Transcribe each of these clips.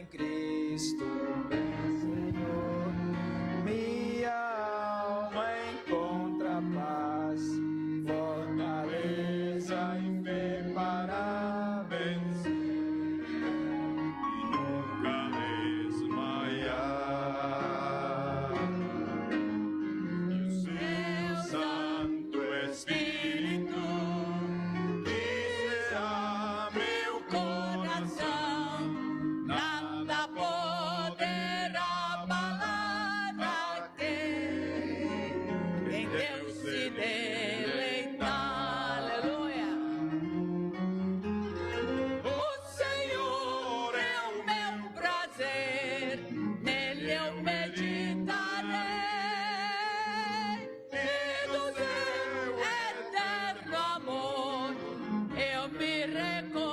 em Cristo, Senhor. Minha alma encontra paz, fortaleza e fé para vencer e nunca desmaiar. E o seu Santo Espírito guiará meu coração, nada poderá abalar aquele em Deus se deleitar. Aleluia. O Senhor é o meu prazer, nele eu meditarei, e do seu eterno amor eu me recordarei.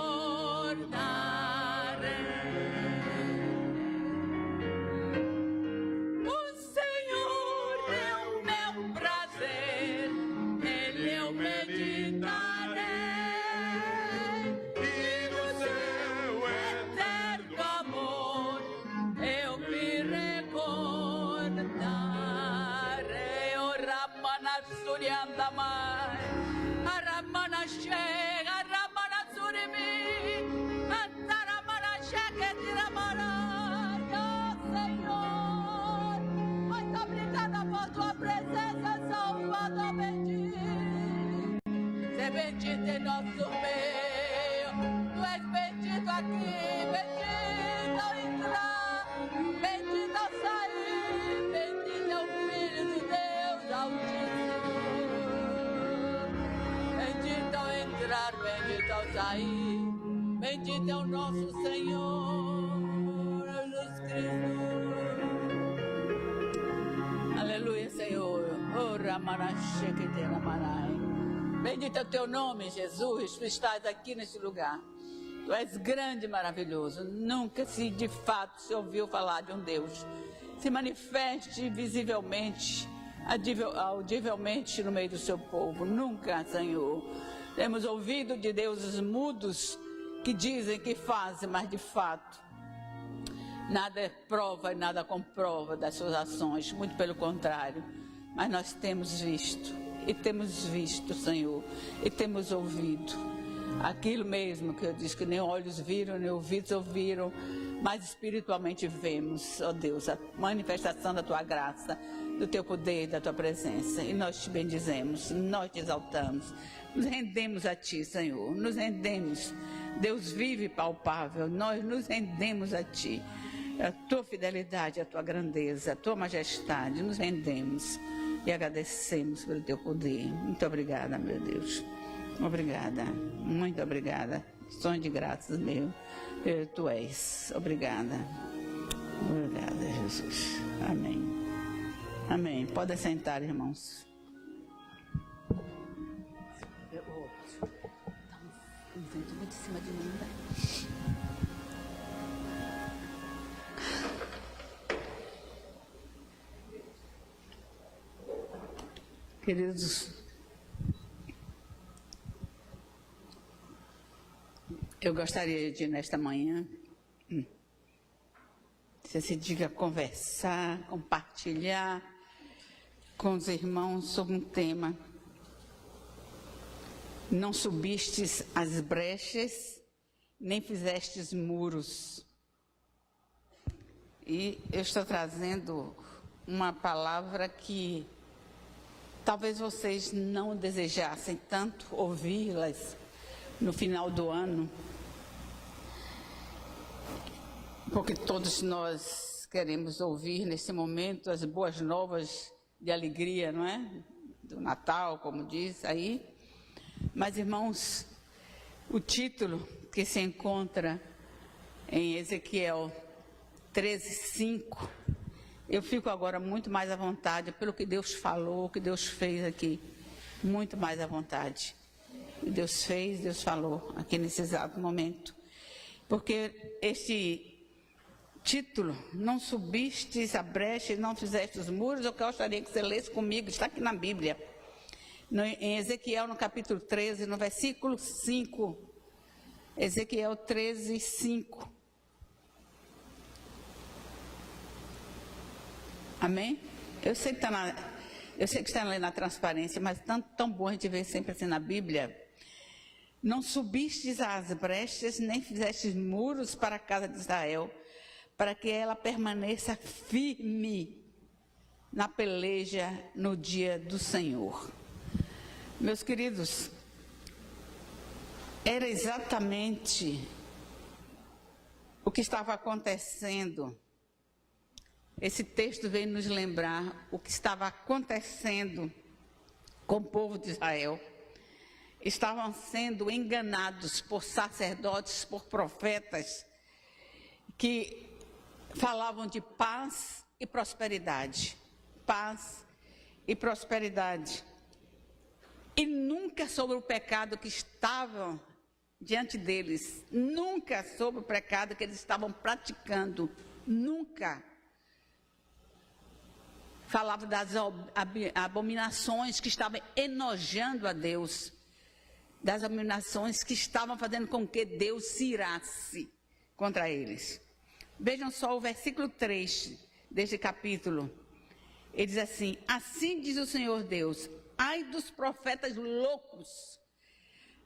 O Senhor é o meu prazer, nele eu meditarei, e do seu eterno amor eu me recordarei. O Ramana Suryandamai, a Ramana Chega, a Ramana Surimi, a Taramana Chega de Ramarana, Senhor. Muito obrigada por tua presença, Salvador bendito. Ser bendito em nosso meio, tu és bendito aqui, bendito ao entrar, bendito ao sair, bendito é o Filho de Deus Altíssimo. Bendito ao entrar, bendito ao sair, bendito é o nosso Senhor Jesus Cristo. Aleluia, Senhor. Oh, Ramanachekete Ramarai. Bendito é o teu nome, Jesus. Tu estás aqui neste lugar. Tu és grande e maravilhoso. Nunca se de fato se ouviu falar de um Deus. Se manifeste visivelmente, audivelmente no meio do seu povo. Nunca, Senhor. Temos ouvido de deuses mudos que dizem que fazem, mas de fato nada é prova e nada comprova das suas ações, muito pelo contrário. Mas nós temos visto, Senhor, e temos ouvido aquilo mesmo que eu disse, que nem olhos viram, nem ouvidos ouviram, mas espiritualmente vemos, ó Deus, a manifestação da tua graça, do teu poder, da tua presença. E nós te bendizemos, nós te exaltamos, nos rendemos a ti, Senhor, nos rendemos. Deus vive e palpável, nós nos rendemos a ti. A tua fidelidade, a tua grandeza, a tua majestade, nos rendemos e agradecemos pelo teu poder. Muito obrigada, meu Deus. Obrigada, muito obrigada. Sonho de graças meu, tu és. Obrigada. Obrigada, Jesus. Amém. Amém. Pode sentar, irmãos. Um vento muito em cima de mim, né? Queridos, eu gostaria de, nesta manhã, se diga, conversar, compartilhar com os irmãos sobre um tema. Não subistes as brechas, nem fizestes muros. E eu estou trazendo uma palavra que talvez vocês não desejassem tanto ouvi-las no final do ano, porque todos nós queremos ouvir nesse momento as boas novas de alegria, não é? Do Natal, como diz aí. Mas, irmãos, o título que se encontra em Ezequiel 13:5, eu fico agora muito mais à vontade pelo que Deus falou, o que Deus fez aqui, muito mais à vontade. O que Deus fez, Deus falou aqui nesse exato momento. Porque este título, não subistes a brecha e não fizeste os muros, eu gostaria que você lesse comigo, está aqui na Bíblia. Em Ezequiel, no capítulo 13, no versículo 5, Ezequiel 13:5. Amém? Eu sei que está na transparência, mas tão bom a gente ver sempre assim na Bíblia. Não subistes às brechas, nem fizestes muros para a casa de Israel, para que ela permaneça firme na peleja no dia do Senhor. Meus queridos, era exatamente o que estava acontecendo. Esse texto vem nos lembrar o que estava acontecendo com o povo de Israel. Estavam sendo enganados por sacerdotes, por profetas, que falavam de paz e prosperidade. Paz e prosperidade. E nunca sobre o pecado que estava diante deles. Nunca sobre o pecado que eles estavam praticando. Nunca. Falava das abominações que estavam enojando a Deus. Das abominações que estavam fazendo com que Deus se irasse contra eles. Vejam só o versículo 3 deste capítulo. Ele diz assim: assim diz o Senhor Deus, ai dos profetas loucos.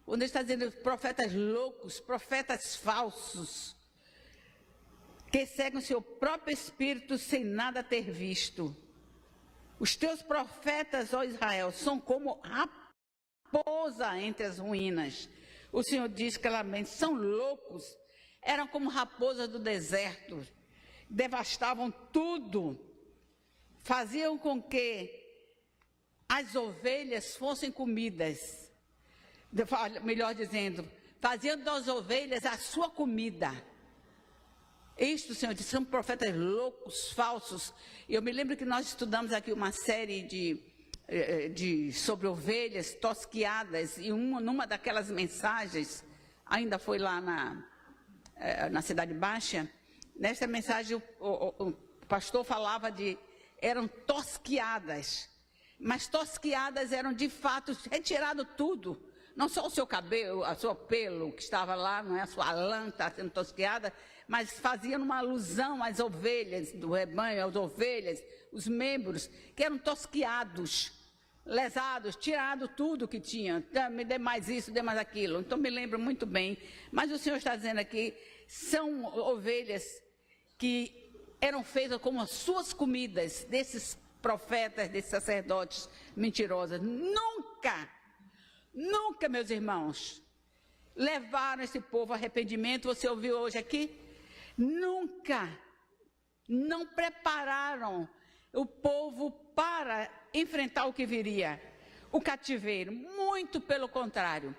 Quando ele está dizendo profetas loucos, profetas falsos, que seguem o seu próprio espírito sem nada ter visto. Os teus profetas, ó Israel, são como raposa entre as ruínas. O Senhor diz claramente, são loucos, eram como raposas do deserto, devastavam tudo, faziam com que as ovelhas fossem comidas, melhor dizendo, faziam das ovelhas a sua comida. Isto, o Senhor disse, são profetas loucos, falsos. E eu me lembro que nós estudamos aqui uma série sobre ovelhas tosquiadas, e numa daquelas mensagens, ainda foi lá na Cidade Baixa, nessa mensagem o pastor falava eram tosquiadas, mas tosquiadas eram de fato retirado tudo, não só o seu cabelo, a sua pelo que estava lá, não é, a sua lã está sendo tosquiada, mas faziam uma alusão às ovelhas do rebanho, às ovelhas, os membros que eram tosquiados, lesados, tirado tudo que tinha, me dê mais isso, dê mais aquilo. Então me lembro muito bem, mas o Senhor está dizendo aqui, são ovelhas que eram feitas como as suas comidas, desses profetas, desses sacerdotes mentirosos. Nunca, meus irmãos, levaram esse povo ao arrependimento. Você ouviu hoje aqui? Nunca, não prepararam o povo para enfrentar o que viria, o cativeiro. Muito pelo contrário,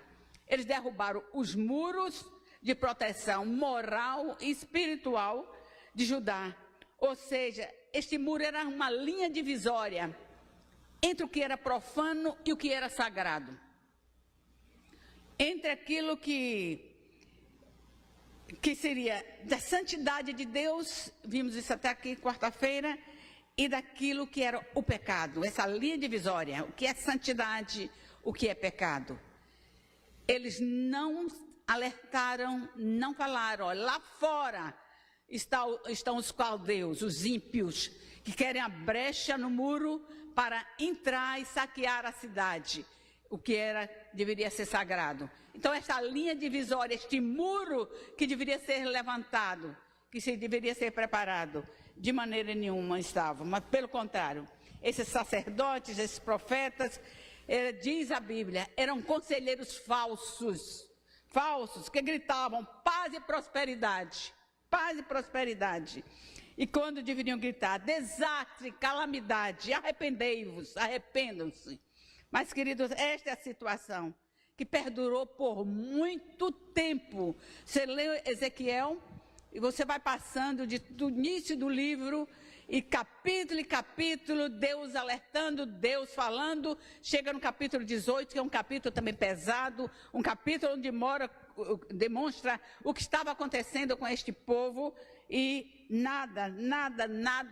eles derrubaram os muros de proteção moral e espiritual de Judá. Ou seja, este muro era uma linha divisória entre o que era profano e o que era sagrado. Entre aquilo que seria da santidade de Deus, vimos isso até aqui quarta-feira, e daquilo que era o pecado, essa linha divisória, o que é santidade, o que é pecado. Eles não alertaram, não falaram, olha, lá fora estão os caldeus, os ímpios, que querem a brecha no muro para entrar e saquear a cidade, o que deveria ser sagrado. Então, essa linha divisória, este muro que deveria ser levantado, que deveria ser preparado, de maneira nenhuma estava. Mas, pelo contrário, esses sacerdotes, esses profetas, diz a Bíblia, eram conselheiros falsos, que gritavam paz e prosperidade, paz e prosperidade. E quando deveriam gritar desastre, calamidade, arrependei-vos, arrependam-se. Mas, queridos, esta é a situação que perdurou por muito tempo. Você lê Ezequiel e você vai passando do início do livro, e capítulo, Deus alertando, Deus falando, chega no capítulo 18, que é um capítulo também pesado, um capítulo onde demonstra o que estava acontecendo com este povo, e nada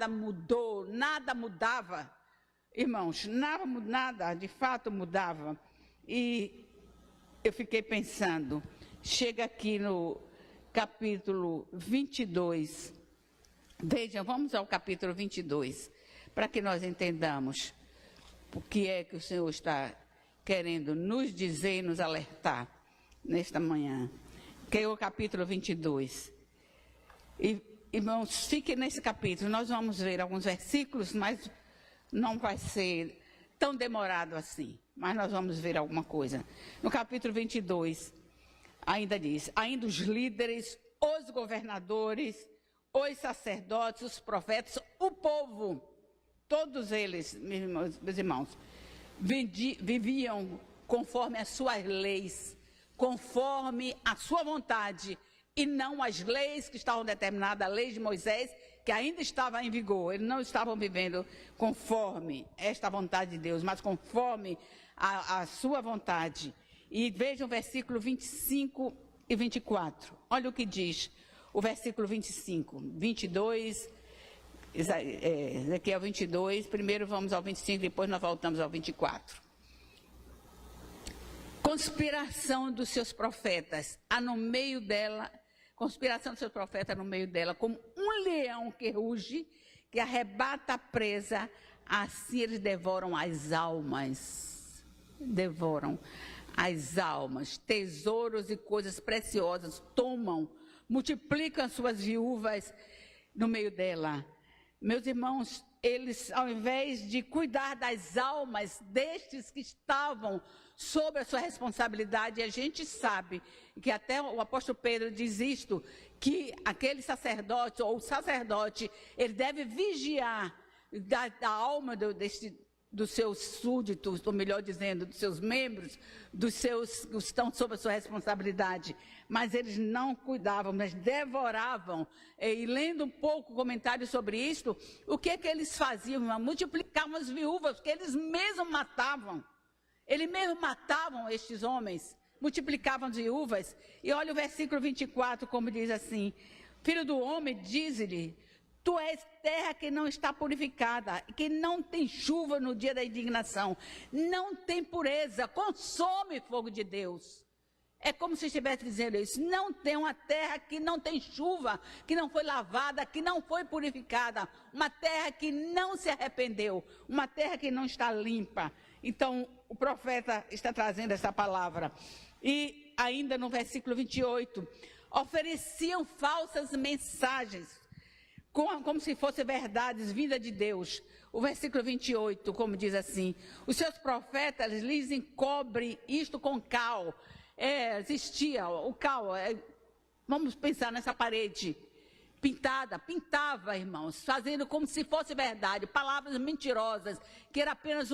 mudou, nada mudava. Irmãos, nada de fato mudava. E eu fiquei pensando, chega aqui no capítulo 22, vejam, vamos ao capítulo 22, para que nós entendamos o que é que o Senhor está querendo nos dizer e nos alertar nesta manhã, que é o capítulo 22. E, irmãos, fiquem nesse capítulo, nós vamos ver alguns versículos, mas não vai ser tão demorado assim, mas nós vamos ver alguma coisa. No capítulo 22, ainda diz, ainda os líderes, os governadores, os sacerdotes, os profetas, o povo, todos eles, meus irmãos, viviam conforme as suas leis, conforme a sua vontade, e não as leis que estavam determinadas, a lei de Moisés, que ainda estava em vigor. Eles não estavam vivendo conforme esta vontade de Deus, mas conforme a sua vontade. E vejam o versículo 25 e 24. Olha o que diz o versículo 25, 22, Ezequiel 22, primeiro vamos ao 25, depois nós voltamos ao 24. Conspiração dos seus profetas, há no meio dela, conspiração dos seus profetas no meio dela, como um leão que ruge, que arrebata a presa, assim eles devoram as almas. Devoram as almas, tesouros e coisas preciosas, tomam, multiplicam suas viúvas no meio dela. Meus irmãos, eles, ao invés de cuidar das almas destes que estavam sob a sua responsabilidade, a gente sabe que até o apóstolo Pedro diz isto, que aquele sacerdote, ou o sacerdote, ele deve vigiar da alma dos seus súditos, ou melhor dizendo, dos seus membros, dos seus que estão sob a sua responsabilidade. Mas eles não cuidavam, mas devoravam. E lendo um pouco comentários sobre isto, o que é que eles faziam? Multiplicavam as viúvas, porque eles mesmos matavam. Eles mesmos matavam estes homens, multiplicavam as viúvas. E olha o versículo 24, como diz assim, filho do homem, diz-lhe, tu és terra que não está purificada, que não tem chuva no dia da indignação, não tem pureza, consome fogo de Deus. É como se estivesse dizendo isso, não tem uma terra que não tem chuva, que não foi lavada, que não foi purificada, uma terra que não se arrependeu, uma terra que não está limpa. Então, o profeta está trazendo essa palavra. E ainda no versículo 28, ofereciam falsas mensagens, como se fossem verdades vindas de Deus. O versículo 28, como diz assim, os seus profetas lhes encobrem isto com cal. Existia o cal, vamos pensar nessa parede pintava, irmãos, fazendo como se fosse verdade, palavras mentirosas, que era apenas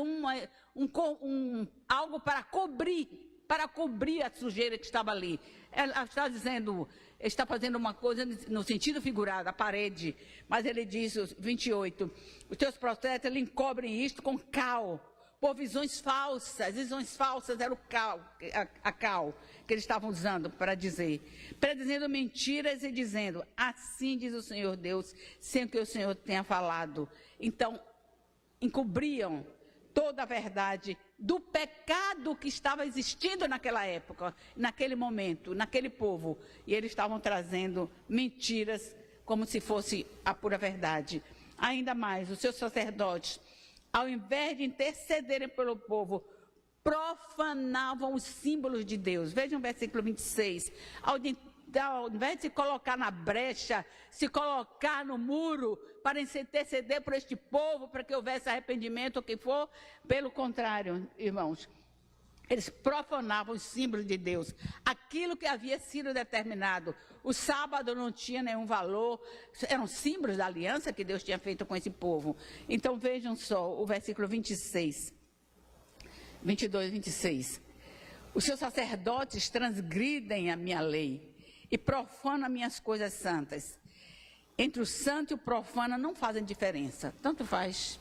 algo para cobrir a sujeira que estava ali. Ela está dizendo, está fazendo uma coisa no sentido figurado, a parede, mas ele diz, 28, os teus profetas lhe encobrem isto com cal, por visões falsas era o cal, a cal que eles estavam usando para dizer, predizendo mentiras e dizendo, assim diz o Senhor Deus, sem que o Senhor tenha falado. Então, encobriam toda a verdade do pecado que estava existindo naquela época, naquele momento, naquele povo, e eles estavam trazendo mentiras como se fosse a pura verdade. Ainda mais, os seus sacerdotes, ao invés de intercederem pelo povo, profanavam os símbolos de Deus. Vejam o versículo 26. Ao invés de se colocar na brecha, se colocar no muro para interceder por este povo, para que houvesse arrependimento ou o que for, pelo contrário, irmãos, eles profanavam os símbolos de Deus, aquilo que havia sido determinado. O sábado não tinha nenhum valor, eram símbolos da aliança que Deus tinha feito com esse povo. Então vejam só o versículo 26, 22, 26. Os seus sacerdotes transgridem a minha lei e profanam minhas coisas santas. Entre o santo e o profano não fazem diferença, tanto faz,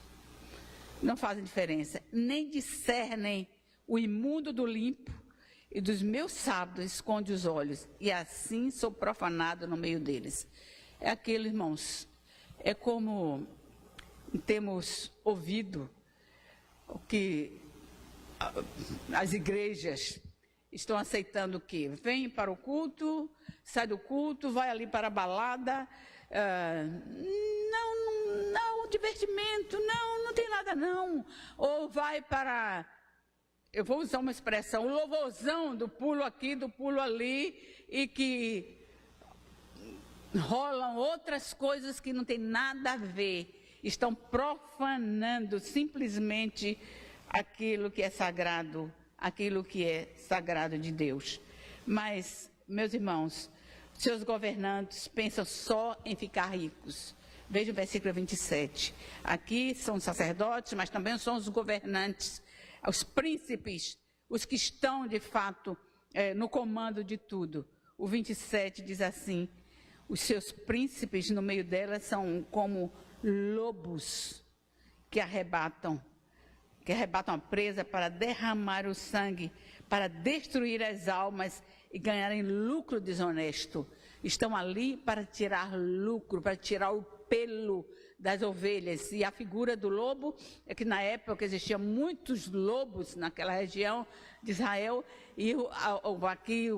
não fazem diferença, nem discernem o imundo do limpo, e dos meus sábados esconde os olhos, e assim sou profanado no meio deles. É aquilo, irmãos, é como temos ouvido o que as igrejas estão aceitando o quê? Vem para o culto, sai do culto, vai ali para a balada. Não divertimento, não tem nada não. Ou vai para, eu vou usar uma expressão, o louvorzão do pulo aqui, do pulo ali, e que rolam outras coisas que não tem nada a ver, estão profanando simplesmente aquilo que é sagrado de Deus. Mas, meus irmãos, seus governantes pensam só em ficar ricos. Veja o versículo 27. Aqui são os sacerdotes, mas também são os governantes, os príncipes, os que estão, de fato, no comando de tudo. O 27 diz assim: os seus príncipes no meio dela são como lobos que arrebatam a presa para derramar o sangue, para destruir as almas e ganharem lucro desonesto. Estão ali para tirar lucro, para tirar o pelo das ovelhas. E a figura do lobo é que na época existiam muitos lobos naquela região de Israel, e aqui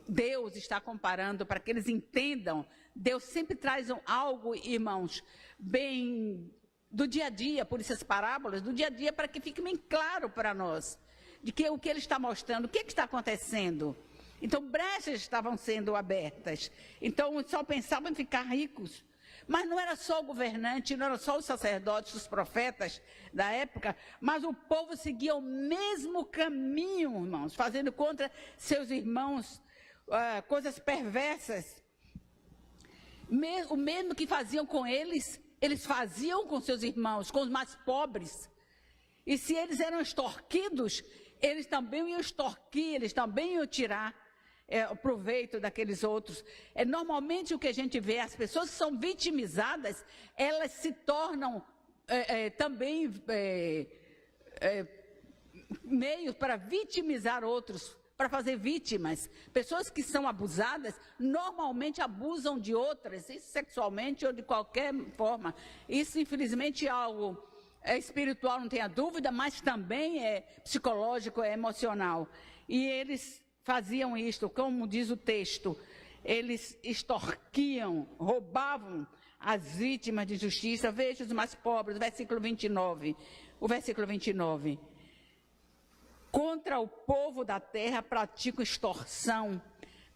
Deus está comparando para que eles entendam. Deus sempre traz algo, irmãos, bem do dia a dia, por essas parábolas, do dia a dia, para que fique bem claro para nós, de que o que ele está mostrando, o que está acontecendo. Então, brechas estavam sendo abertas. Então, só pensavam em ficar ricos. Mas não era só o governante, não era só os sacerdotes, os profetas da época, mas o povo seguia o mesmo caminho, irmãos, fazendo contra seus irmãos coisas perversas. O mesmo que faziam com eles, eles faziam com seus irmãos, com os mais pobres. E se eles eram extorquidos, eles também iam extorquir, eles também iam tirar o proveito daqueles outros. Normalmente o que a gente vê, as pessoas que são vitimizadas, elas se tornam também meios para vitimizar outros, para fazer vítimas. Pessoas que são abusadas, normalmente abusam de outras, sexualmente ou de qualquer forma. Isso, infelizmente, é algo espiritual, não tenha dúvida, mas também é psicológico, é emocional. E eles faziam isto, como diz o texto, eles extorquiam, roubavam as vítimas de justiça. Veja os mais pobres, versículo 29. O versículo 29. Contra o povo da terra praticam extorsão,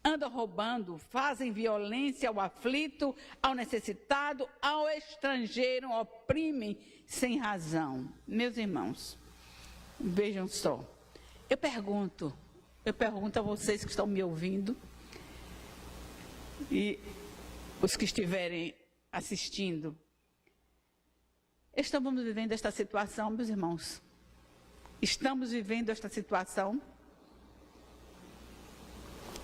andam roubando, fazem violência ao aflito, ao necessitado, ao estrangeiro, oprimem sem razão. Meus irmãos, vejam só, eu pergunto a vocês que estão me ouvindo e os que estiverem assistindo, estamos vivendo esta situação, meus irmãos? Estamos vivendo esta situação?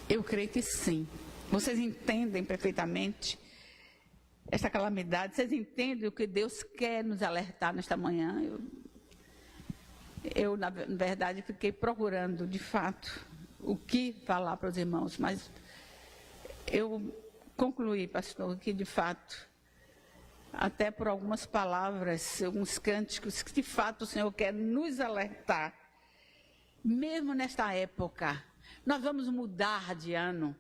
Eu creio que sim. Vocês entendem perfeitamente esta calamidade, vocês entendem o que Deus quer nos alertar nesta manhã. Eu na verdade, fiquei procurando, de fato, o que falar para os irmãos, mas eu concluí, pastor, que de fato, até por algumas palavras, alguns cânticos, que de fato o Senhor quer nos alertar, mesmo nesta época. Nós vamos mudar de ano,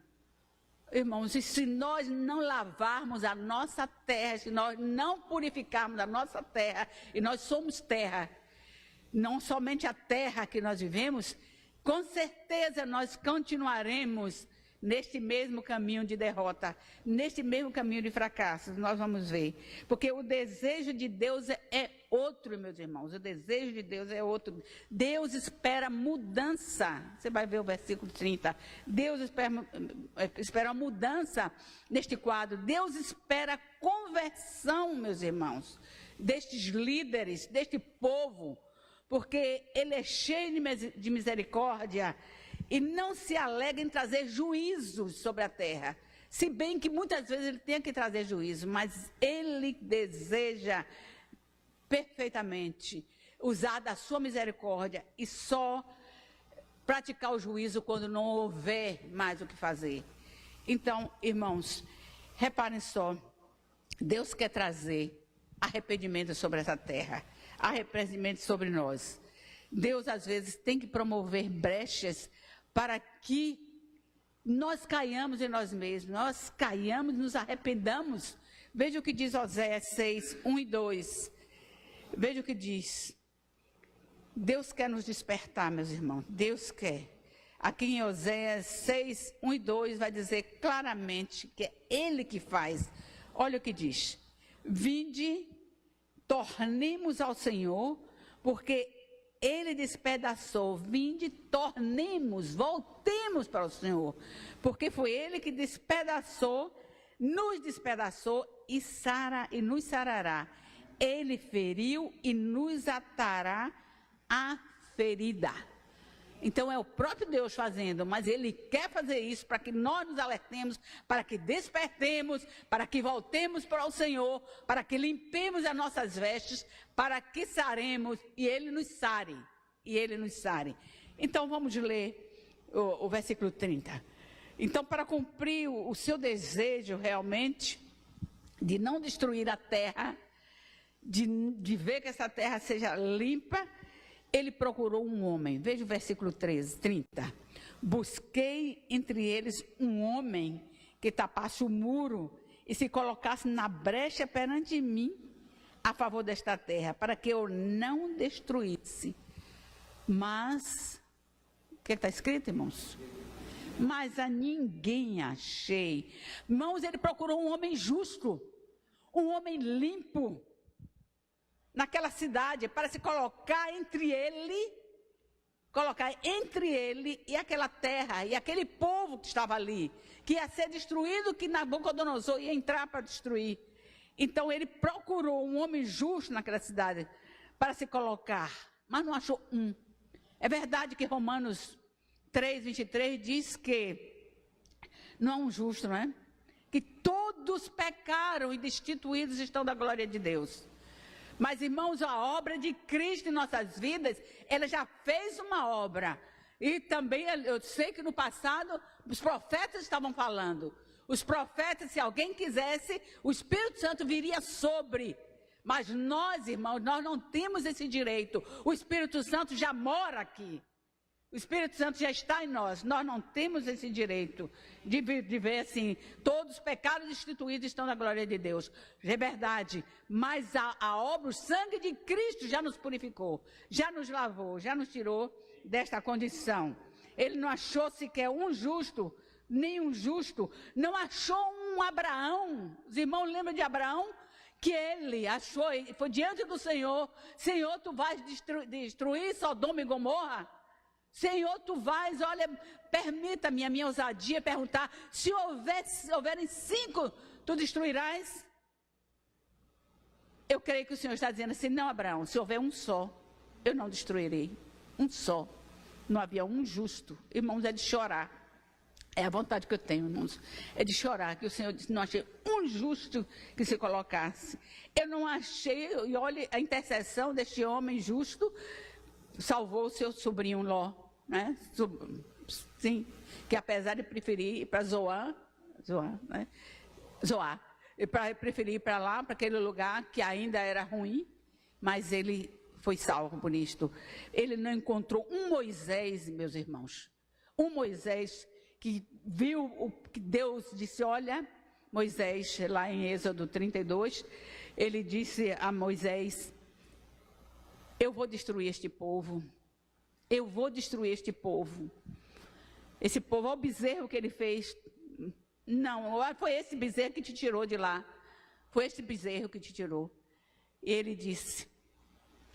irmãos, e se nós não lavarmos a nossa terra, se nós não purificarmos a nossa terra, e nós somos terra, não somente a terra que nós vivemos, com certeza nós continuaremos neste mesmo caminho de derrota, neste mesmo caminho de fracasso, nós vamos ver. Porque o desejo de Deus é outro, meus irmãos, o desejo de Deus é outro. Deus espera mudança. Você vai ver o versículo 30. Deus espera mudança neste quadro. Deus espera conversão, meus irmãos, destes líderes, deste povo, porque ele é cheio de misericórdia e não se alega em trazer juízos sobre a terra. Se bem que muitas vezes ele tem que trazer juízo, mas ele deseja perfeitamente usar da sua misericórdia e só praticar o juízo quando não houver mais o que fazer. Então, irmãos, reparem só, Deus quer trazer arrependimento sobre essa terra, arrependimento sobre nós. Deus, às vezes, tem que promover brechas para que nós caiamos em nós mesmos, nós caiamos e nos arrependamos. Veja o que diz Oséias 6, 1 e 2. Veja o que diz. Deus quer nos despertar, meus irmãos. Deus quer. Aqui em Oséias 6, 1 e 2 vai dizer claramente que é Ele que faz. Olha o que diz. Vinde, tornemos ao Senhor, porque Ele despedaçou. Vinde, tornemos, voltemos para o Senhor. Porque foi Ele que despedaçou, nos despedaçou e nos sarará. Ele feriu e nos atará a ferida. Então é o próprio Deus fazendo, mas Ele quer fazer isso para que nós nos alertemos, para que despertemos, para que voltemos para o Senhor, para que limpemos as nossas vestes, para que saremos e Ele nos sare. E Ele nos sare. Então vamos ler o versículo 30. Então, para cumprir o seu desejo realmente de não destruir a terra, de ver que essa terra seja limpa, Ele procurou um homem. Veja o versículo 30. Busquei entre eles um homem que tapasse o muro e se colocasse na brecha perante mim a favor desta terra, para que eu não destruísse. Mas, o que está escrito, irmãos? Mas a ninguém achei. Irmãos, ele procurou um homem justo, um homem limpo, naquela cidade, para se colocar entre ele e aquela terra, e aquele povo que estava ali, que ia ser destruído, que Nabucodonosor ia entrar para destruir. Então ele procurou um homem justo naquela cidade, para se colocar, mas não achou um. É verdade que Romanos 3, 23 diz que não há um justo, não é? Que todos pecaram e destituídos estão da glória de Deus. Mas, irmãos, a obra de Cristo em nossas vidas, ela já fez uma obra. E também, eu sei que no passado, os profetas estavam falando. Os profetas, se alguém quisesse, o Espírito Santo viria sobre. Mas nós, irmãos, nós não temos esse direito. O Espírito Santo já mora aqui. O Espírito Santo já está em nós. Nós não temos esse direito de ver assim, todos os pecados destituídos estão na glória de Deus. É verdade, mas a obra, o sangue de Cristo já nos purificou, já nos lavou, já nos tirou desta condição. Ele não achou sequer um justo, nem um justo, não achou um Abraão. Os irmãos lembram de Abraão? Que ele achou, foi diante do Senhor: Senhor, tu vais destruir Sodoma e Gomorra? Senhor, tu vais, olha, permita-me a minha ousadia perguntar, se houverem 5, tu destruirás? Eu creio que o Senhor está dizendo assim: não, Abraão, se houver um só, eu não destruirei. Um só. Não havia um justo. Irmãos, é de chorar. É a vontade que eu tenho, irmãos. É de chorar, que o Senhor disse: não achei um justo que se colocasse. Eu não achei, e olha, a intercessão deste homem justo salvou o seu sobrinho Ló, né? Sim, que apesar de preferir ir para Zoar, né? E preferir ir para lá, para aquele lugar que ainda era ruim, mas ele foi salvo por isto. Ele não encontrou um Moisés, meus irmãos, um Moisés que viu o que Deus disse. Olha, Moisés, lá em Êxodo 32, ele disse a Moisés: eu vou destruir este povo. Eu vou destruir este povo. Esse povo, olha o bezerro que ele fez. Não, foi esse bezerro que te tirou de lá. Foi esse bezerro que te tirou. E ele disse: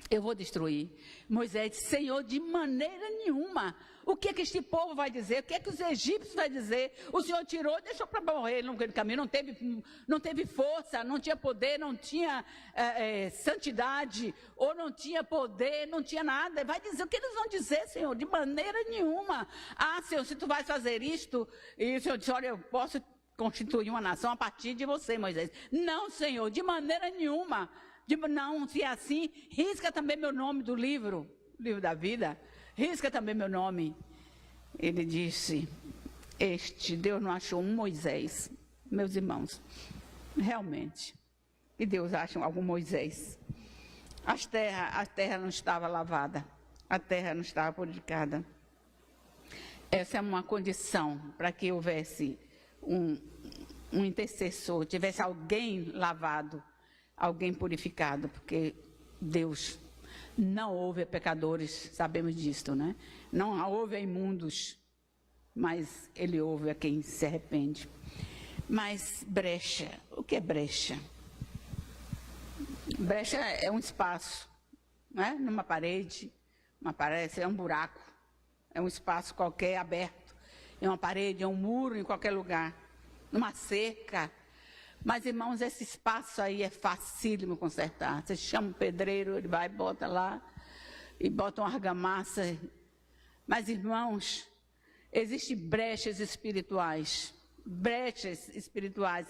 eu vou destruir. Moisés disse: Senhor, de maneira nenhuma. O que é que este povo vai dizer? O que é que os egípcios vão dizer? O Senhor tirou, deixou para morrer no caminho. Não teve força, não tinha poder, não tinha santidade, ou não tinha poder, não tinha nada. Vai dizer, o que eles vão dizer, Senhor? De maneira nenhuma. Ah, Senhor, se tu vais fazer isto, e o Senhor disse: olha, eu posso constituir uma nação a partir de você, Moisés. Não, Senhor, de maneira nenhuma. Não, se é assim, risca também meu nome do livro da vida. Risca também meu nome. Ele disse: Deus não achou um Moisés. Meus irmãos, realmente, e Deus acha algum Moisés. A terra não estava lavada, a terra não estava purificada. Essa é uma condição para que houvesse um intercessor, tivesse alguém lavado, alguém purificado, porque Deus não ouve a pecadores, sabemos disto, né? Não ouve a imundos, mas Ele ouve a quem se arrepende. Mas brecha, o que é brecha? Brecha é um espaço, né? Numa parede, é um buraco, é um espaço qualquer aberto, é uma parede, é um muro em qualquer lugar, numa cerca. Mas, irmãos, esse espaço aí é facílimo consertar. Você chama o pedreiro, ele vai e bota lá, e bota uma argamassa. Mas, irmãos, existem brechas espirituais. Brechas espirituais.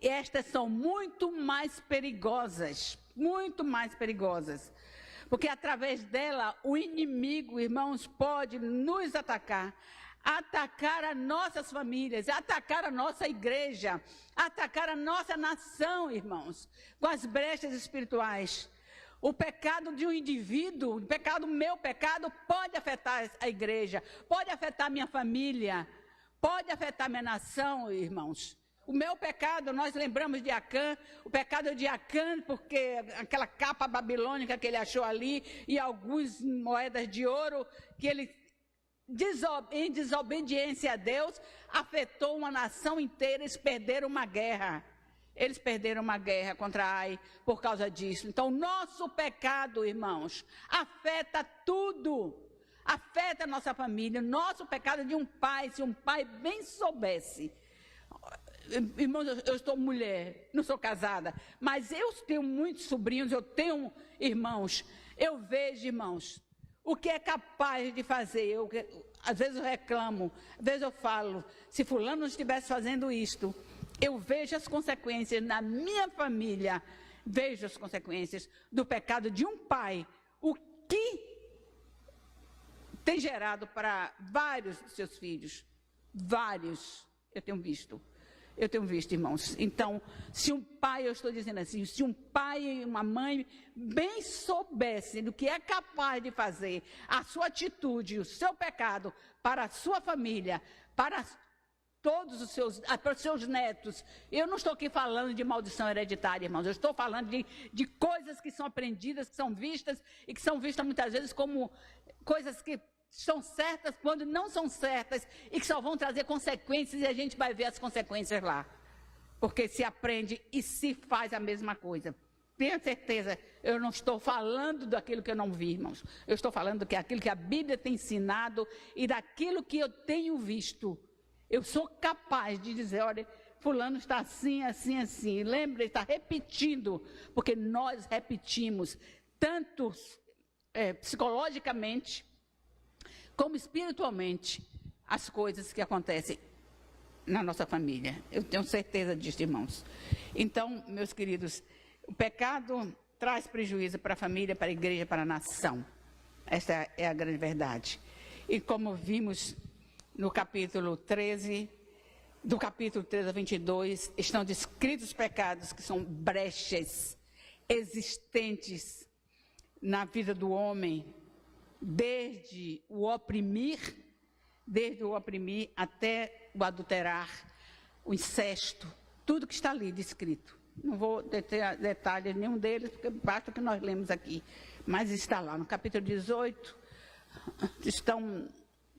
E estas são muito mais perigosas. Muito mais perigosas. Porque através dela, o inimigo, irmãos, pode nos atacar as nossas famílias, atacar a nossa igreja, atacar a nossa nação, irmãos, com as brechas espirituais. O pecado de um indivíduo, meu pecado, pode afetar a igreja, pode afetar minha família, pode afetar minha nação, irmãos. O meu pecado, nós lembramos de Acã, o pecado de Acã, porque aquela capa babilônica que ele achou ali e algumas moedas de ouro que ele, em desobediência a Deus, afetou uma nação inteira. Eles perderam uma guerra. Eles perderam uma guerra contra Ai por causa disso. Então, nosso pecado, irmãos, afeta tudo. Afeta a nossa família. Nosso pecado de um pai, se um pai bem soubesse. Irmãos, eu estou mulher, não sou casada, mas eu tenho muitos sobrinhos, eu tenho irmãos. Eu vejo, irmãos, o que é capaz de fazer. Às vezes eu reclamo, às vezes eu falo, se fulano não estivesse fazendo isto, eu vejo as consequências na minha família, vejo as consequências do pecado de um pai, o que tem gerado para vários de seus filhos, vários, eu tenho visto, irmãos. Então, se um pai, eu estou dizendo assim, se um pai e uma mãe bem soubessem do que é capaz de fazer, a sua atitude, o seu pecado, para a sua família, para todos os seus netos. Eu não estou aqui falando de maldição hereditária, irmãos. Eu estou falando de coisas que são aprendidas, que são vistas, e que são vistas muitas vezes como coisas que são certas quando não são certas e que só vão trazer consequências, e a gente vai ver as consequências lá. Porque se aprende e se faz a mesma coisa. Tenha certeza, eu não estou falando daquilo que eu não vi, irmãos. Eu estou falando daquilo que a Bíblia tem ensinado e daquilo que eu tenho visto. Eu sou capaz de dizer, olha, fulano está assim, assim, assim. Lembre, está repetindo, porque nós repetimos, tanto psicologicamente, como espiritualmente, as coisas que acontecem na nossa família. Eu tenho certeza disso, irmãos. Então, meus queridos, o pecado traz prejuízo para a família, para a igreja, para a nação. Essa é a grande verdade. E como vimos no capítulo 13, do capítulo 13 a 22, estão descritos os pecados que são brechas existentes na vida do homem, desde o oprimir até o adulterar, o incesto, tudo que está ali descrito. Não vou deter detalhes nenhum deles, porque basta que nós lemos aqui. Mas está lá no capítulo 18, estão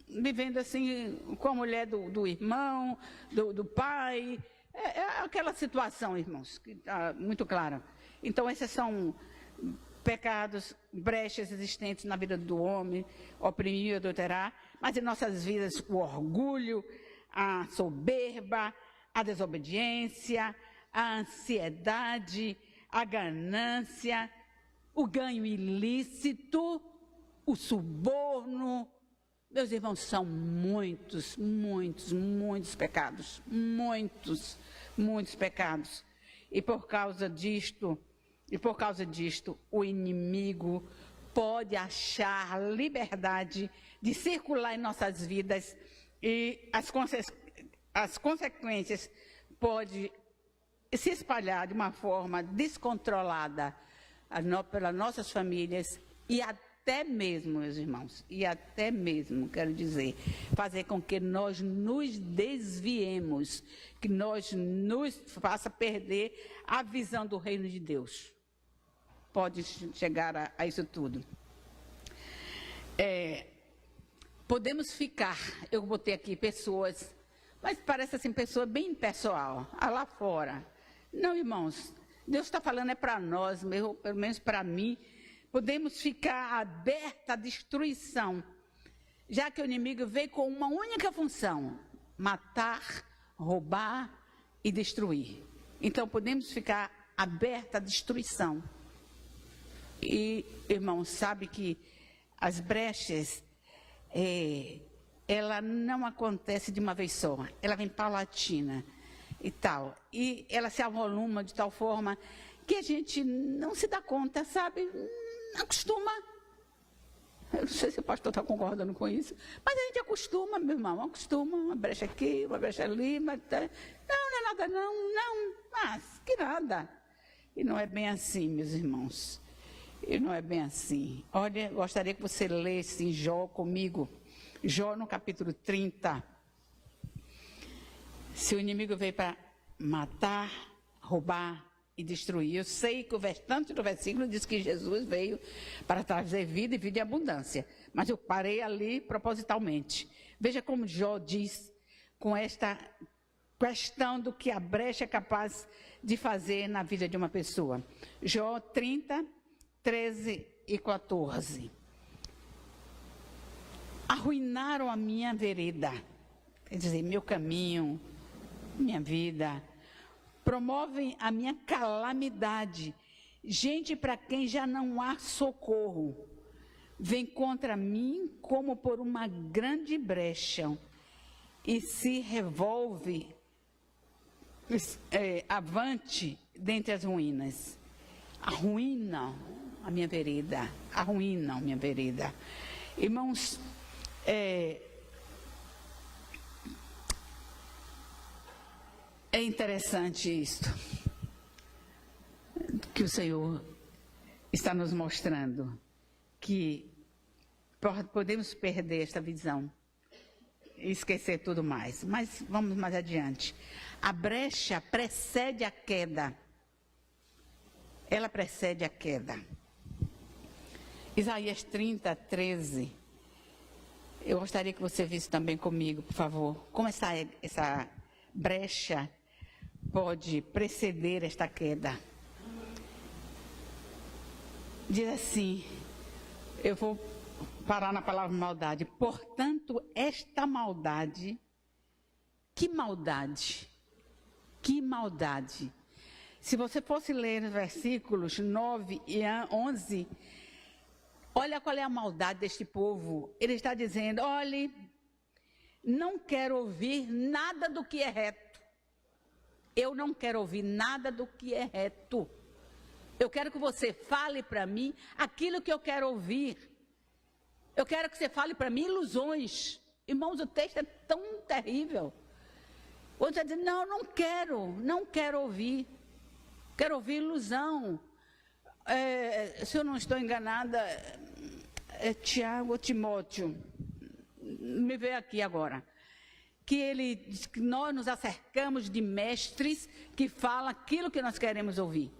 vivendo assim com a mulher do irmão, do pai. É aquela situação, irmãos, que está muito clara. Então, esses são pecados, brechas existentes na vida do homem, oprimir, adulterar, mas em nossas vidas o orgulho, a soberba, a desobediência, a ansiedade, a ganância, o ganho ilícito, o suborno. Meus irmãos, são muitos pecados, muitos pecados. E por causa disto, o inimigo pode achar liberdade de circular em nossas vidas, e as consequências podem se espalhar de uma forma descontrolada pelas nossas famílias e até mesmo, meus irmãos, quero dizer, fazer com que nós nos desviemos, que nós nos faça perder a visão do reino de Deus. pode chegar a isso tudo. Podemos ficar, eu botei aqui pessoas, mas parece assim, pessoa bem pessoal, lá fora. Não, irmãos, Deus está falando para nós, pelo menos para mim, podemos ficar aberta à destruição, já que o inimigo veio com uma única função: matar, roubar e destruir. Então podemos ficar aberta à destruição. E, irmãos, sabe que as brechas, ela não acontece de uma vez só, ela vem paulatina e tal. E ela se avoluma de tal forma que a gente não se dá conta, sabe? Acostuma. Eu não sei se o pastor está concordando com isso, mas a gente acostuma, meu irmão, acostuma, uma brecha aqui, uma brecha ali, mas não é nada não, mas que nada. E não é bem assim, meus irmãos, e não é bem assim. Olha, gostaria que você lesse em Jó comigo, Jó no capítulo 30. Se o inimigo veio para matar, roubar e destruir, eu sei que o restante do versículo diz que Jesus veio para trazer vida e vida em abundância, mas eu parei ali propositalmente. Veja como Jó diz com esta questão do que a brecha é capaz de fazer na vida de uma pessoa. Jó 30, 13 e 14. Arruinaram a minha vereda, quer dizer, meu caminho, minha vida. Promovem a minha calamidade, gente para quem já não há socorro. Vem contra mim como por uma grande brecha e se revolve avante dentre as ruínas. Arruinam a minha vereda, arruinam a minha vereda. Irmãos, é interessante isto que o Senhor está nos mostrando, que podemos perder esta visão e esquecer tudo mais. Mas vamos mais adiante. A brecha precede a queda. Ela precede a queda. Isaías 30, 13. Eu gostaria que você visse também comigo, por favor, como essa brecha pode preceder esta queda. Diz assim, eu vou parar na palavra maldade. Portanto, esta maldade, que maldade, que maldade. Se você fosse ler os versículos 9 e 11, olha qual é a maldade deste povo. Ele está dizendo, olhe, não quero ouvir nada do que é reto. Eu não quero ouvir nada do que é reto. Eu quero que você fale para mim aquilo que eu quero ouvir. Eu quero que você fale para mim ilusões. Irmãos, o texto é tão terrível. Você diz, não quero ouvir. Quero ouvir ilusão. Se eu não estou enganada, é Tiago ou Timóteo. Me veio aqui agora. Que ele diz que nós nos acercamos de mestres que falam aquilo que nós queremos ouvir.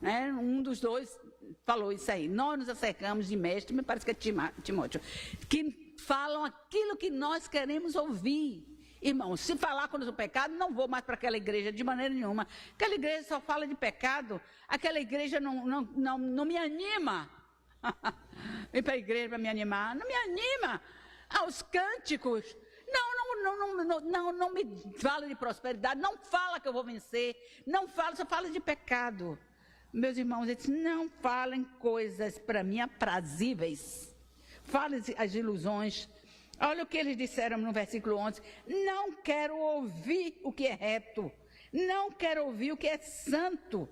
Né? Um dos dois falou isso aí. Nós nos acercamos de mestres, me parece que é Timóteo, que falam aquilo que nós queremos ouvir. Irmãos, se falar contra o pecado, não vou mais para aquela igreja de maneira nenhuma. Aquela igreja só fala de pecado, aquela igreja não me anima. Vem para a igreja para me animar, não me anima. Os cânticos, não me fala de prosperidade, não fala que eu vou vencer, não fala, só fala de pecado. Meus irmãos, eles não falem coisas para mim aprazíveis, falem as ilusões. Olha o que eles disseram no versículo 11, não quero ouvir o que é reto, não quero ouvir o que é santo,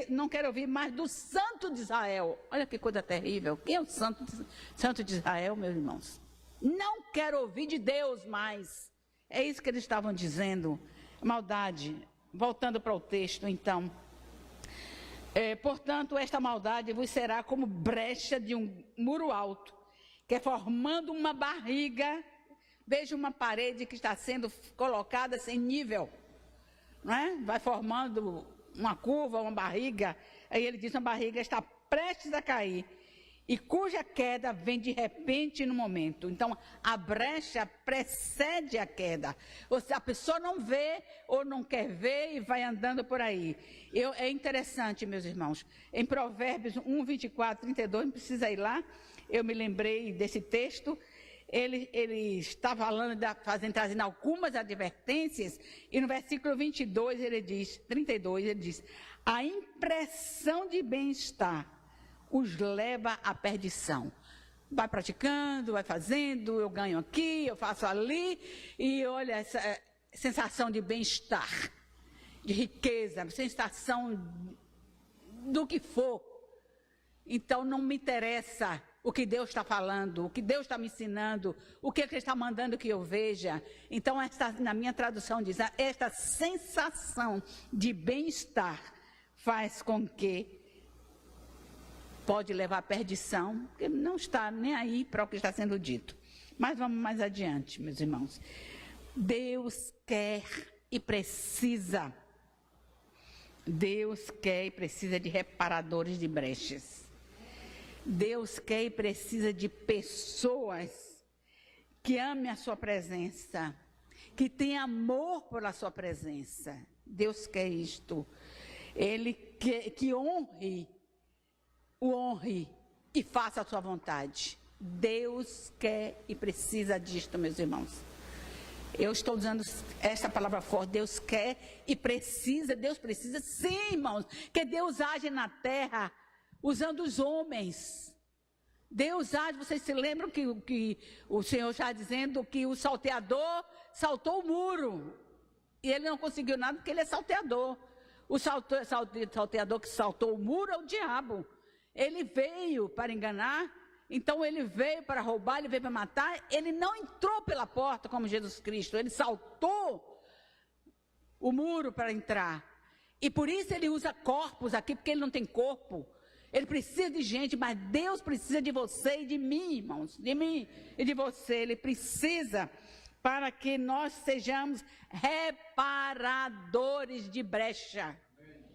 não quero ouvir mais do santo de Israel. Olha que coisa terrível, quem é o santo de Israel, meus irmãos? Não quero ouvir de Deus mais. É isso que eles estavam dizendo, maldade. Voltando para o texto, então. Portanto, esta maldade vos será como brecha de um muro alto, que é formando uma barriga. Veja uma parede que está sendo colocada sem nível, não é? Vai formando uma curva, uma barriga. Aí ele diz, a barriga está prestes a cair, e cuja queda vem de repente no momento. Então, a brecha precede a queda. Ou seja, a pessoa não vê ou não quer ver e vai andando por aí. É interessante, meus irmãos, em Provérbios 1, 24, 32, não precisa ir lá, eu me lembrei desse texto. Ele está falando, trazendo algumas advertências, e no versículo 22, 32, ele diz, a impressão de bem-estar os leva à perdição. Vai praticando, vai fazendo, eu ganho aqui, eu faço ali, e olha essa sensação de bem-estar, de riqueza, sensação do que for. Então não me interessa o que Deus está falando, o que Deus está me ensinando, o que Ele está mandando que eu veja. Então, na minha tradução diz, esta sensação de bem-estar faz com que pode levar à perdição, porque não está nem aí para o que está sendo dito. Mas vamos mais adiante, meus irmãos. Deus quer e precisa de reparadores de brechas. Deus quer e precisa de pessoas que amem a sua presença, que tenham amor pela sua presença. Deus quer isto. Ele quer que o honre e faça a sua vontade. Deus quer e precisa disto, meus irmãos. Eu estou usando esta palavra forte. Deus quer e precisa. Deus precisa, sim, irmãos, que Deus age na terra usando os homens. Deus age, vocês se lembram que o Senhor está dizendo que o salteador saltou o muro. E ele não conseguiu nada porque ele é salteador. O salteador que saltou o muro é o diabo. Ele veio para enganar, então ele veio para roubar, ele veio para matar. Ele não entrou pela porta como Jesus Cristo, ele saltou o muro para entrar. E por isso ele usa corpos aqui, porque ele não tem corpo. Ele precisa de gente, mas Deus precisa de você e de mim, irmãos, de mim e de você. Ele precisa para que nós sejamos reparadores de brecha.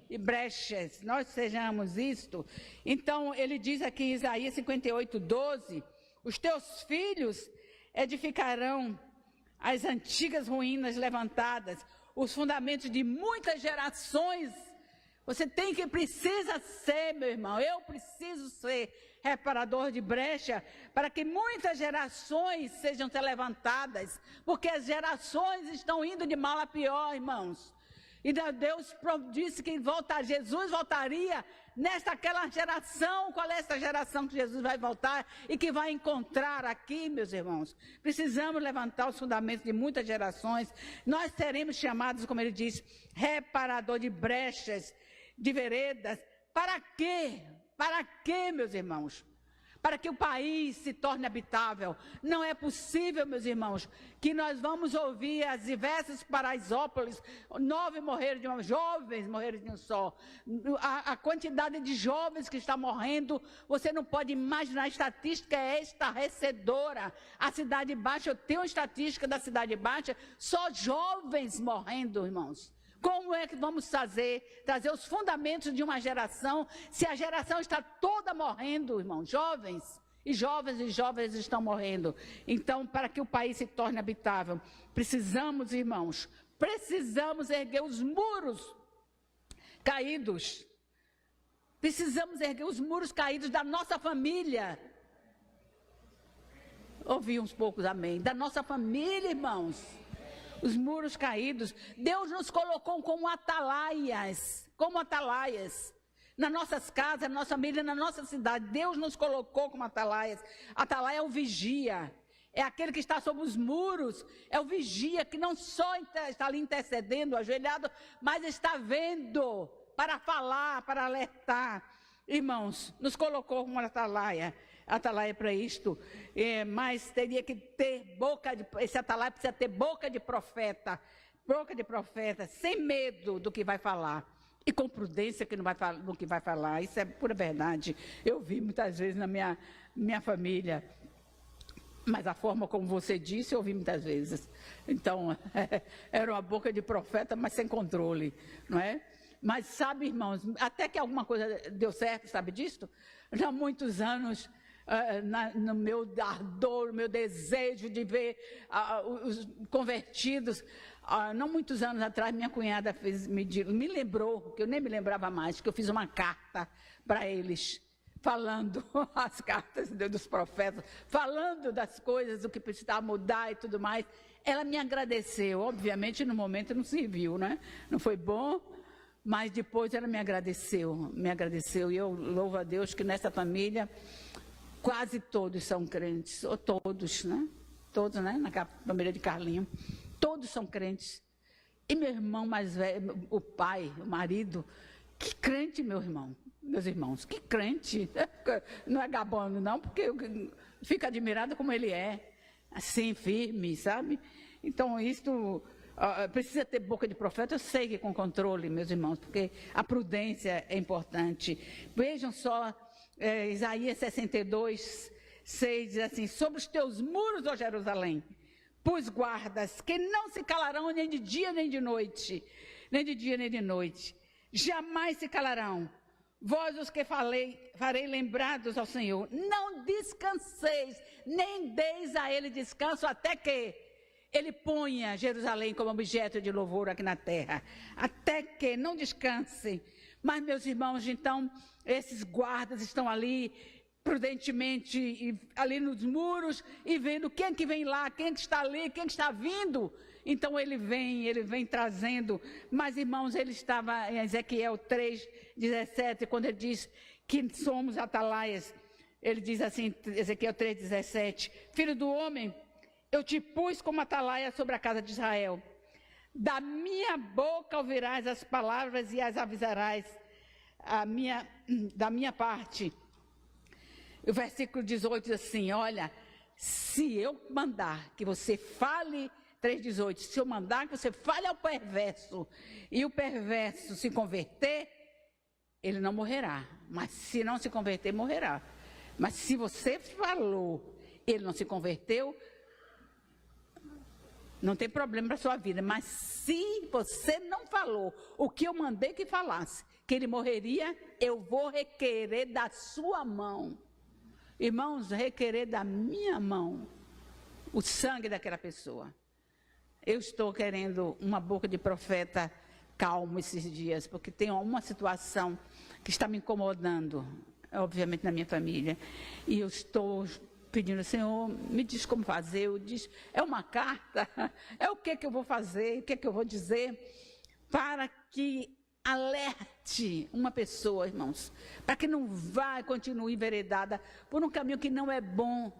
E brechas, nós sejamos isto. Então, ele diz aqui em Isaías 58, 12, os teus filhos edificarão as antigas ruínas levantadas, os fundamentos de muitas gerações. Você precisa ser, meu irmão, eu preciso ser reparador de brecha, para que muitas gerações sejam levantadas, porque as gerações estão indo de mal a pior, irmãos. E Deus disse que Jesus voltaria aquela geração. Qual é essa geração que Jesus vai voltar e que vai encontrar aqui, meus irmãos? Precisamos levantar os fundamentos de muitas gerações. Nós seremos chamados, como ele diz, reparador de brechas, de veredas. Para quê? Para quê, meus irmãos? Para que o país se torne habitável. Não é possível, meus irmãos, que nós vamos ouvir as diversas Paraisópolis, 9 jovens morreram de um só. A quantidade de jovens que está morrendo, você não pode imaginar, a estatística é estarrecedora. A Cidade Baixa, eu tenho uma estatística da Cidade Baixa, só jovens morrendo, irmãos. Como é que vamos trazer os fundamentos de uma geração, se a geração está toda morrendo, irmãos? Jovens estão morrendo. Então, para que o país se torne habitável, precisamos, irmãos, erguer os muros caídos. Precisamos erguer os muros caídos da nossa família. Ouvi uns poucos amém. Da nossa família, irmãos. Os muros caídos. Deus nos colocou como atalaias, nas nossas casas, na nossa família, na nossa cidade. Deus nos colocou como atalaias. Atalaia é o vigia, é aquele que está sobre os muros, é o vigia que não só está ali intercedendo, ajoelhado, mas está vendo para falar, para alertar. Irmãos, nos colocou como atalaia para isto, mas teria que ter esse atalaia precisa ter boca de profeta, sem medo do que vai falar, e com prudência no que vai falar, isso é pura verdade. Eu vi muitas vezes na minha família, mas a forma como você disse, eu ouvi muitas vezes. Então, era uma boca de profeta, mas sem controle, não é? Mas sabe, irmãos, até que alguma coisa deu certo, sabe disso? Já há muitos anos, no meu ardor, no meu desejo de ver os convertidos, não muitos anos atrás, minha cunhada me lembrou, que eu nem me lembrava mais, que eu fiz uma carta para eles, falando as cartas dos profetas, falando das coisas, o que precisava mudar e tudo mais. Ela me agradeceu, obviamente no momento não serviu, né? Não foi bom, mas depois ela me agradeceu, e eu louvo a Deus que nessa família quase todos são crentes, ou todos, né? Todos, né? Na família de Carlinho, todos são crentes. E meu irmão mais velho, o pai, o marido, que crente, meus irmãos, que crente. Não é gabando não, porque eu fico admirada como ele é, assim, firme, sabe? Então, isso precisa ter boca de profeta, eu sei que com controle, meus irmãos, porque a prudência é importante. Vejam só, Isaías 62, 6, diz assim: sobre os teus muros, ó Jerusalém, pus guardas, que não se calarão nem de dia nem de noite, nem de dia nem de noite, jamais se calarão. Vós os que farei lembrados ao Senhor, não descanseis, nem deis a ele descanso, até que ele ponha Jerusalém como objeto de louvor aqui na terra. Até que não descansem. Mas, meus irmãos, então, esses guardas estão ali, prudentemente, ali nos muros, e vendo quem é que vem lá, quem é que está ali, quem é que está vindo. Então ele vem trazendo. Mas, irmãos, ele estava em Ezequiel 3:17, quando ele diz que somos atalaias. Ele diz assim, Ezequiel 3:17: filho do homem, eu te pus como atalaia sobre a casa de Israel. Da minha boca ouvirás as palavras e as avisarás da minha parte. O versículo 18 diz assim: olha, se eu mandar que você fale, 3:18, se eu mandar que você fale ao perverso, e o perverso se converter, ele não morrerá. Mas se não se converter, morrerá. Mas se você falou, ele não se converteu, não tem problema para a sua vida. Mas se você não falou o que eu mandei que falasse, que ele morreria, eu vou requerer da sua mão. Irmãos, requerer da minha mão o sangue daquela pessoa. Eu estou querendo uma boca de profeta calmo esses dias, porque tem uma situação que está me incomodando, obviamente na minha família, e eu estou pedindo: Senhor, me diz como fazer. É uma carta, é o que eu vou fazer, o que eu vou dizer, para que alerte uma pessoa, irmãos, para que não vá e continue enveredada por um caminho que não é bom,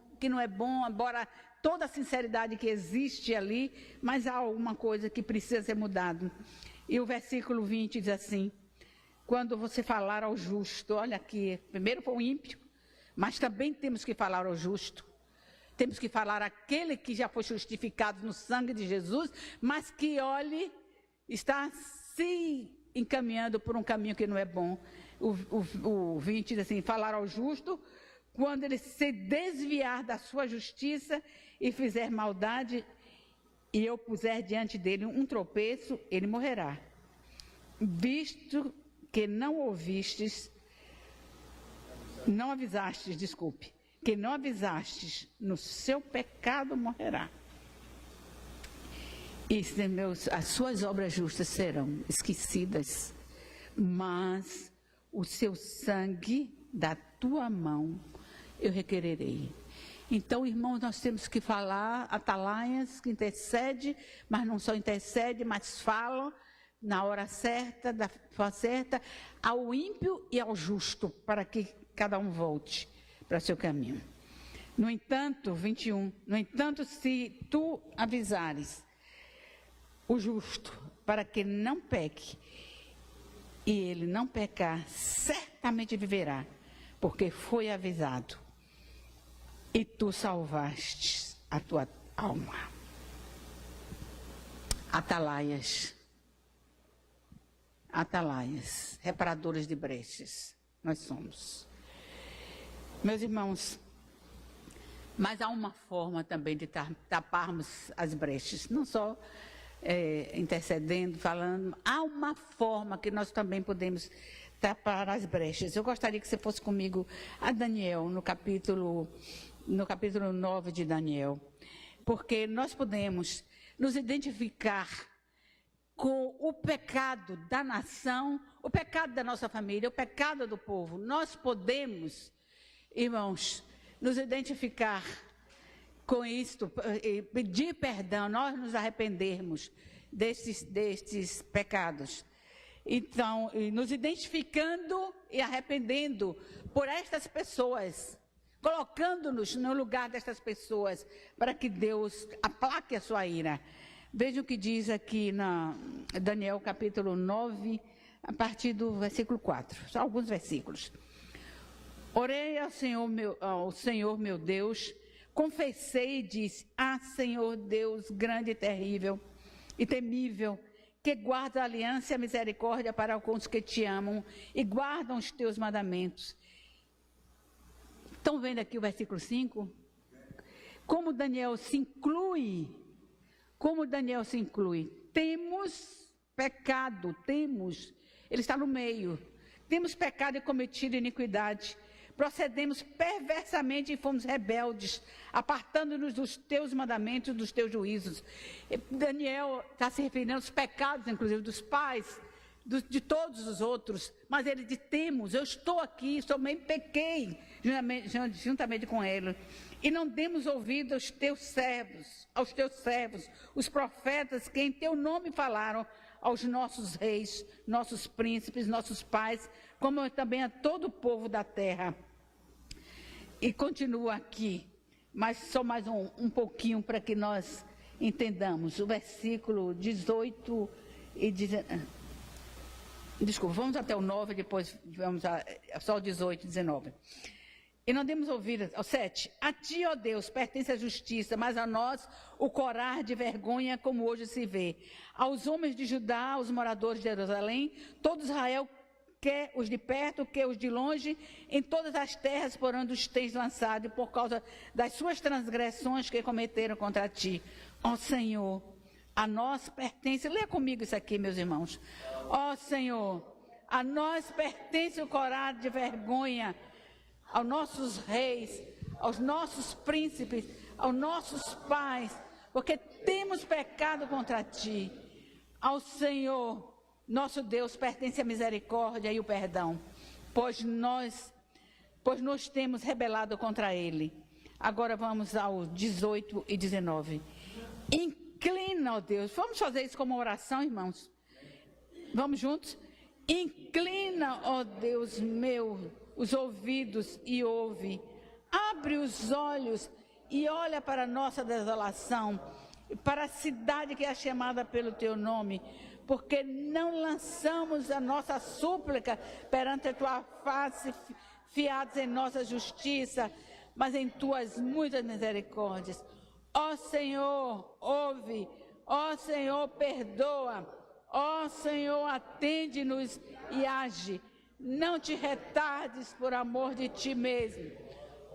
embora toda a sinceridade que existe ali, mas há alguma coisa que precisa ser mudado. E o versículo 20 diz assim: quando você falar ao justo, olha aqui, primeiro foi o ímpio, mas também temos que falar ao justo. Temos que falar àquele que já foi justificado no sangue de Jesus, mas que, olhe, está se encaminhando por um caminho que não é bom. O 20 diz assim: falar ao justo, quando ele se desviar da sua justiça e fizer maldade, e eu puser diante dele um tropeço, ele morrerá. Visto que não avisastes, no seu pecado morrerá. E as suas obras justas serão esquecidas, mas o seu sangue da tua mão eu requererei. Então, irmãos, nós temos que falar, atalaias que intercede, mas não só intercede, mas falam na hora certa, da forma certa, ao ímpio e ao justo, para que cada um volte para o seu caminho. No entanto, 21, no entanto, se tu avisares o justo para que não peque, e ele não pecar, certamente viverá, porque foi avisado, e tu salvaste a tua alma. Atalaias, reparadores de brechas, nós somos. Meus irmãos, mas há uma forma também de taparmos as brechas, não só intercedendo, falando. Há uma forma que nós também podemos tapar as brechas. Eu gostaria que você fosse comigo a Daniel, no capítulo 9 de Daniel, porque nós podemos nos identificar com o pecado da nação, o pecado da nossa família, o pecado do povo. Nós podemos, irmãos, nos identificar com isto, pedir perdão, nós nos arrependermos destes pecados. Então, nos identificando e arrependendo por estas pessoas, colocando-nos no lugar destas pessoas, para que Deus aplaque a sua ira. Veja o que diz aqui na Daniel capítulo 9, a partir do versículo 4, só alguns versículos. Orei ao Senhor meu Deus, confessei e disse: Senhor Deus grande e terrível e temível, que guarda a aliança e a misericórdia para com os que te amam e guardam os teus mandamentos. Estão vendo aqui o versículo 5? Como Daniel se inclui. Temos pecado, ele está no meio. Temos pecado e cometido iniquidade. Procedemos perversamente e fomos rebeldes, apartando-nos dos teus mandamentos, dos teus juízos. Daniel está se referindo aos pecados, inclusive, dos pais, de todos os outros. Mas ele diz: temos, eu estou aqui, também pequei, juntamente com ele. E não demos ouvido aos teus servos, os profetas que em teu nome falaram aos nossos reis, nossos príncipes, nossos pais, como também a todo o povo da terra. E continua aqui, mas só mais um pouquinho para que nós entendamos. O versículo 18 e 19. Desculpa, vamos até o 9, depois vamos só o 18 e 19. E não demos ouvir ao 7. A ti, ó Deus, pertence a justiça, mas a nós o corar de vergonha, como hoje se vê. Aos homens de Judá, aos moradores de Jerusalém, todo Israel, quer os de perto, quer os de longe, em todas as terras por onde os tens lançado, por causa das suas transgressões que cometeram contra ti. Ó Senhor, a nós pertence, leia comigo isso aqui, meus irmãos. Ó Senhor, a nós pertence o corar de vergonha, aos nossos reis, aos nossos príncipes, aos nossos pais, porque temos pecado contra ti. Ao Senhor, nosso Deus, pertence a misericórdia e o perdão, pois nós temos rebelado contra ele. Agora vamos ao 18 e 19. Inclina, ó Deus, vamos fazer isso como oração, irmãos? Vamos juntos? Inclina, ó Deus meu, os ouvidos e ouve. Abre os olhos e olha para a nossa desolação, para a cidade que é chamada pelo teu nome, porque não lançamos a nossa súplica perante a tua face, fiados em nossa justiça, mas em tuas muitas misericórdias. Ó Senhor, ouve. Ó Senhor, perdoa. Ó Senhor, atende-nos e age. Não te retardes por amor de ti mesmo,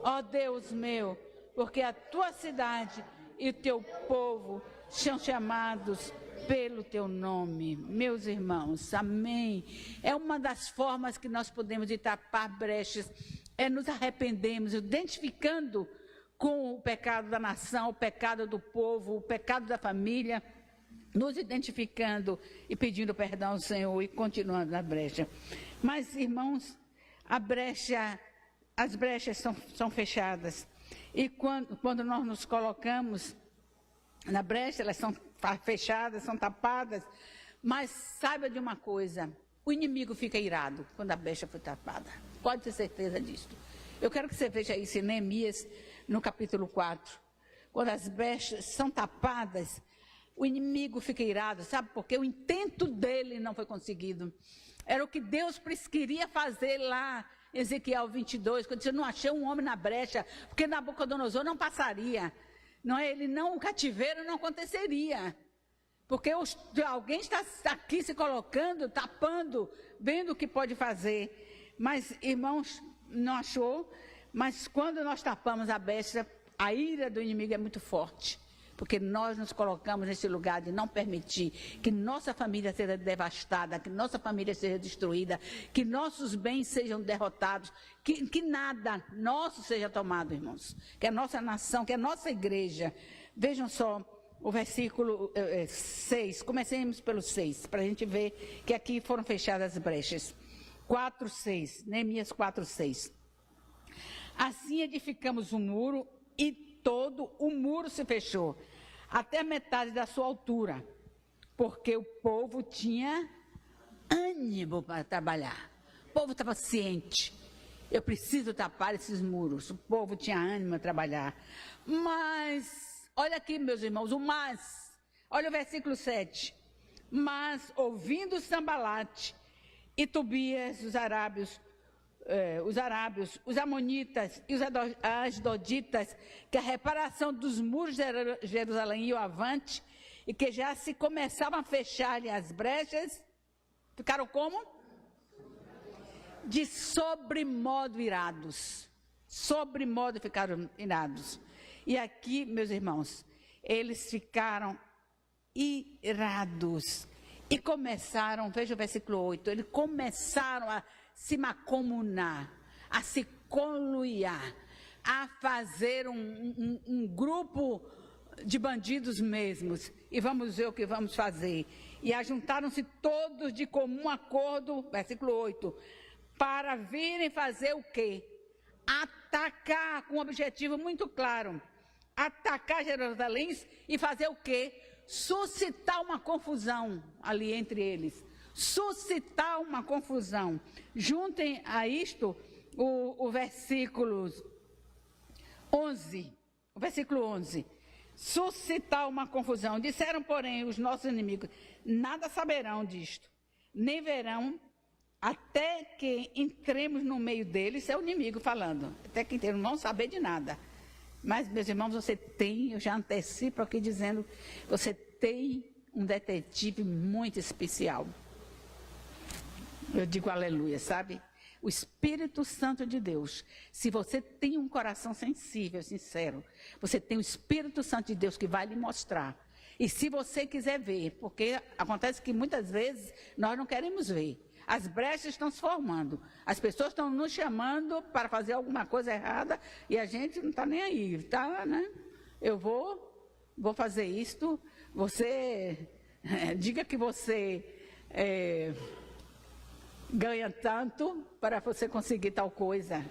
ó Deus meu, porque a tua cidade e o teu povo são chamados pelo teu nome. Meus irmãos, amém. É uma das formas que nós podemos de tapar brechas, é nos arrependermos, identificando com o pecado da nação, o pecado do povo, o pecado da família, nos identificando e pedindo perdão ao Senhor e continuando na brecha. Mas, irmãos, as brechas são fechadas. E quando nós nos colocamos na brecha, elas são fechadas, são tapadas. Mas saiba de uma coisa, o inimigo fica irado quando a brecha foi tapada. Pode ter certeza disso. Eu quero que você veja isso em Neemias, no capítulo 4. Quando as brechas são tapadas, o inimigo fica irado, sabe por quê? O intento dele não foi conseguido. Era o que Deus queria fazer lá, Ezequiel 22, quando disse: eu não achei um homem na brecha, porque Nabucodonosor não passaria. O cativeiro não aconteceria. Porque alguém está aqui se colocando, tapando, vendo o que pode fazer. Mas, irmãos, não achou. Mas quando nós tapamos a brecha, a ira do inimigo é muito forte. porque nós nos colocamos nesse lugar de não permitir que nossa família seja devastada, que nossa família seja destruída, que nossos bens sejam derrotados, que nada nosso seja tomado, irmãos. Que a nossa nação, que a nossa igreja, vejam só o versículo 6, comecemos pelo 6, para a gente ver que aqui foram fechadas as brechas. 4:6, Neemias 4:6. Assim edificamos um muro e todo o muro se fechou, até a metade da sua altura, porque o povo tinha ânimo para trabalhar. O povo estava ciente. Eu preciso tapar esses muros. O povo tinha ânimo a trabalhar. Mas, olha aqui, meus irmãos, olha o versículo 7. Mas, ouvindo Sambalate e Tobias, os arábios, os amonitas e os asdoditas, que a reparação dos muros de Jerusalém ia avante, e que já se começavam a fechar-lhe as brechas, ficaram como? De sobremodo irados. Sobremodo ficaram irados. E aqui, meus irmãos, eles ficaram irados. E começaram, veja o versículo 8, eles começaram a se macomunar, a se conluiar, a fazer um grupo de bandidos mesmos. E vamos ver o que vamos fazer. E ajuntaram-se todos de comum acordo, versículo 8, para virem fazer o quê? Atacar, com um objetivo muito claro. Atacar Jerusalém e fazer o quê? Suscitar uma confusão ali entre eles. Suscitar uma confusão. Juntem a isto o versículo 11. O versículo 11. Suscitar uma confusão. Disseram, porém, os nossos inimigos, nada saberão disto, nem verão, até que entremos no meio deles. Isso é o inimigo falando. Até que entremos, não vão saber de nada. Mas, meus irmãos, você tem, eu já antecipo aqui dizendo, você tem um detetive muito especial. Eu digo aleluia, sabe? O Espírito Santo de Deus. Se você tem um coração sensível, sincero, você tem o Espírito Santo de Deus que vai lhe mostrar. E se você quiser ver, porque acontece que muitas vezes nós não queremos ver. As brechas estão se formando. As pessoas estão nos chamando para fazer alguma coisa errada e a gente não está nem aí, tá, né? Eu vou fazer isto. Você diga que você ganha tanto para você conseguir tal coisa.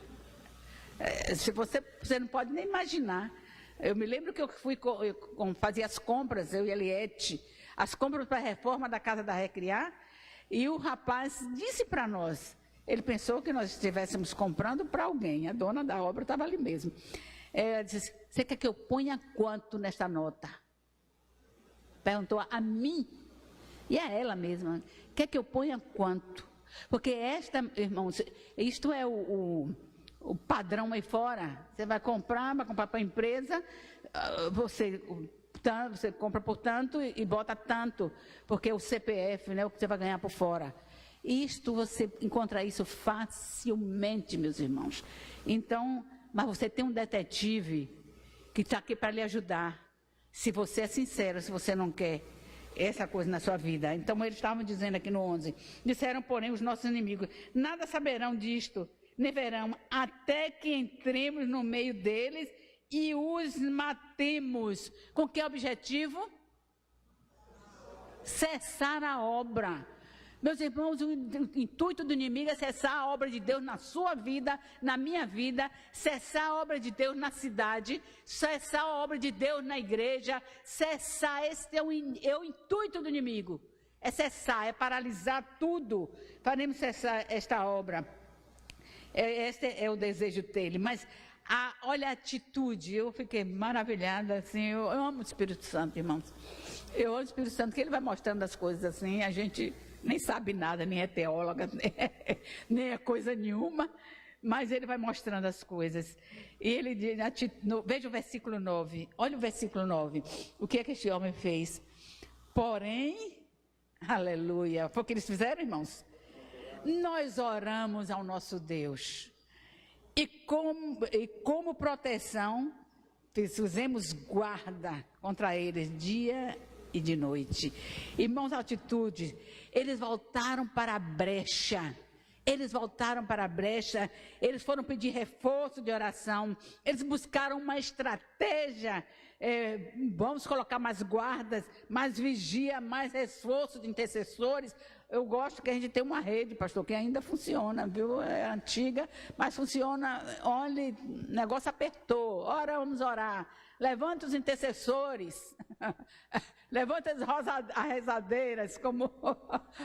Se você não pode nem imaginar. Eu me lembro que eu fazia as compras, eu e a Eliette, as compras para a reforma da Casa da Recriar, e o rapaz disse para nós, ele pensou que nós estivéssemos comprando para alguém, a dona da obra estava ali mesmo. Ela disse, você quer que eu ponha quanto nesta nota? Perguntou a mim, e a ela mesma, quer que eu ponha quanto? Porque irmãos, isto é o padrão aí fora. Você vai comprar para a empresa, você compra por tanto e bota tanto, porque o CPF, né, o que você vai ganhar por fora. Isto, você encontra isso facilmente, meus irmãos. Então, mas você tem um detetive que está aqui para lhe ajudar. Se você é sincero, se você não quer essa coisa na sua vida. Então, eles estavam dizendo aqui no 11, disseram, porém, os nossos inimigos, nada saberão disto, nem verão, até que entremos no meio deles e os matemos. Com que objetivo? Cessar a obra. Meus irmãos, o intuito do inimigo é cessar a obra de Deus na sua vida, na minha vida, cessar a obra de Deus na cidade, cessar a obra de Deus na igreja, cessar, esse é o intuito do inimigo. É cessar, é paralisar tudo. Faremos cessar esta obra. Este é o desejo dele, mas olha a atitude, eu fiquei maravilhada, assim, eu amo o Espírito Santo, irmãos. Eu amo o Espírito Santo, que ele vai mostrando as coisas assim, a gente nem sabe nada, nem é teóloga, nem é coisa nenhuma, mas ele vai mostrando as coisas. E ele diz, veja o versículo 9, olha o versículo 9, o que é que este homem fez? Porém, aleluia, foi o que eles fizeram, irmãos? Nós oramos ao nosso Deus, e como proteção, fizemos guarda contra eles dia e de noite. Irmãos, atitude, eles voltaram para a brecha. Eles voltaram para a brecha, eles foram pedir reforço de oração, eles buscaram uma estratégia, vamos colocar mais guardas, mais vigia, mais reforço de intercessores. Eu gosto que a gente tem uma rede, pastor, que ainda funciona, viu? É antiga, mas funciona. Olha, o negócio apertou, ora vamos orar. Levanta os intercessores, levanta as rezadeiras, como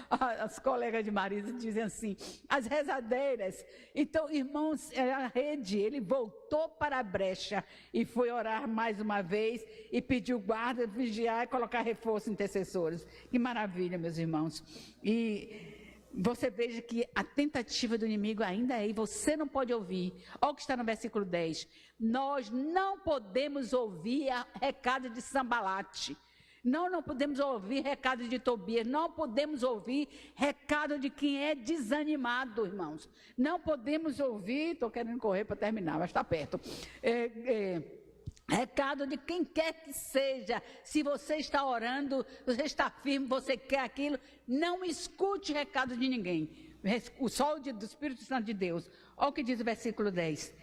as colegas de Marisa dizem assim, as rezadeiras. Então, irmãos, a rede, ele voltou para a brecha e foi orar mais uma vez e pediu guarda, vigiar e colocar reforço intercessores. Que maravilha, meus irmãos. E você veja que a tentativa do inimigo ainda é, e você não pode ouvir. Olha o que está no versículo 10. Nós não podemos ouvir recado de Sambalate. Não podemos ouvir recado de Tobias. Não podemos ouvir recado de quem é desanimado, irmãos. Não podemos ouvir, estou querendo correr para terminar, mas está perto. Recado de quem quer que seja. Se você está orando, você está firme, você quer aquilo, não escute recado de ninguém. O sol do Espírito Santo de Deus. Olha o que diz o versículo 10.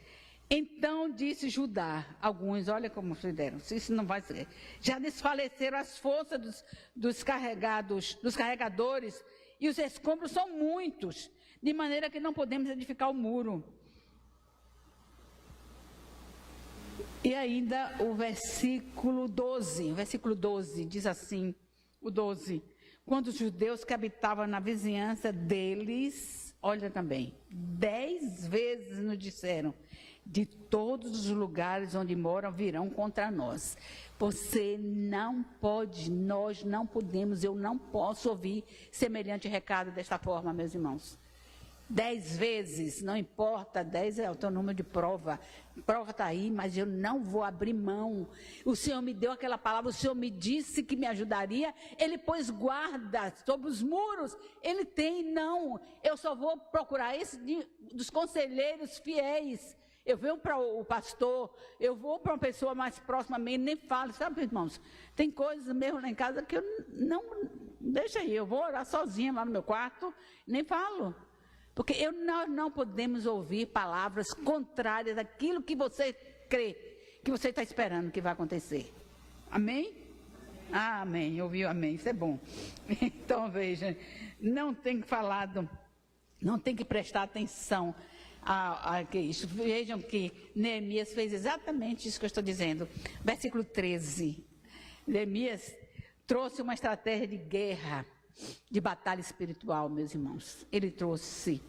Então disse Judá, alguns, olha como fizeram, isso não vai ser. Já desfaleceram as forças dos carregadores, e os escombros são muitos, de maneira que não podemos edificar o muro. E ainda o versículo 12 diz assim, o 12, quando os judeus que habitavam na vizinhança deles, olha também, 10 vezes nos disseram, de todos os lugares onde moram virão contra nós. Você não pode, nós não podemos, eu não posso ouvir semelhante recado desta forma, meus irmãos. 10 vezes, não importa, 10 é o teu número de prova. Prova está aí, mas eu não vou abrir mão. O Senhor me deu aquela palavra, o Senhor me disse que me ajudaria. Ele pôs guarda sobre os muros. Ele tem, não. Eu só vou procurar esse dos conselheiros fiéis. Eu venho para o pastor, eu vou para uma pessoa mais próxima a mim, nem falo. Sabe, irmãos, tem coisas mesmo lá em casa que eu não... Deixa aí, eu vou orar sozinha lá no meu quarto, nem falo. Porque nós não podemos ouvir palavras contrárias àquilo que você crê, que você está esperando que vai acontecer. Amém? Ah, amém. Ouviu amém. Isso é bom. Então, veja, não tem falado, não tem que prestar atenção a isso. Vejam que Neemias fez exatamente isso que eu estou dizendo. Versículo 13. Neemias trouxe uma estratégia de guerra, de batalha espiritual, meus irmãos. Ele trouxe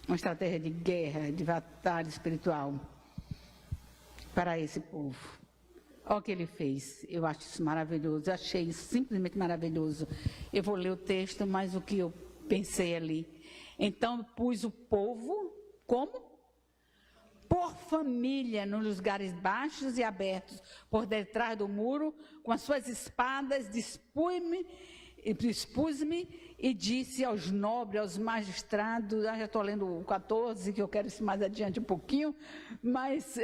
uma estratégia de guerra, de batalha espiritual para esse povo. Olha o que ele fez. Eu acho isso maravilhoso. Eu achei isso simplesmente maravilhoso. Eu vou ler o texto, mas o que eu pensei ali. Então, pus o povo, como? Por família, nos lugares baixos e abertos, por detrás do muro, com as suas espadas, dispus-me e disse aos nobres, aos magistrados, já estou lendo o 14, que eu quero ir mais adiante um pouquinho, mas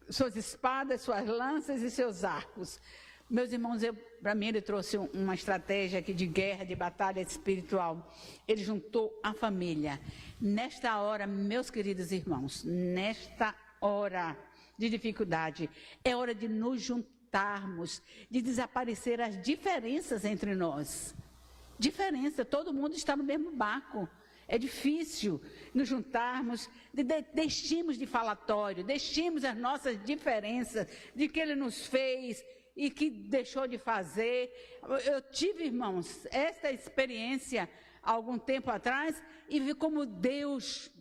suas espadas, suas lanças e seus arcos. Meus irmãos, para mim ele trouxe uma estratégia aqui de guerra, de batalha espiritual. Ele juntou a família. Nesta hora, meus queridos irmãos, nesta hora de dificuldade, é hora de nos juntarmos, de desaparecer as diferenças entre nós. Diferença, todo mundo está no mesmo barco. É difícil nos juntarmos, deixemos de falatório, deixemos as nossas diferenças, de que ele nos fez e que deixou de fazer. Eu tive, irmãos, esta experiência há algum tempo atrás e vi como Deus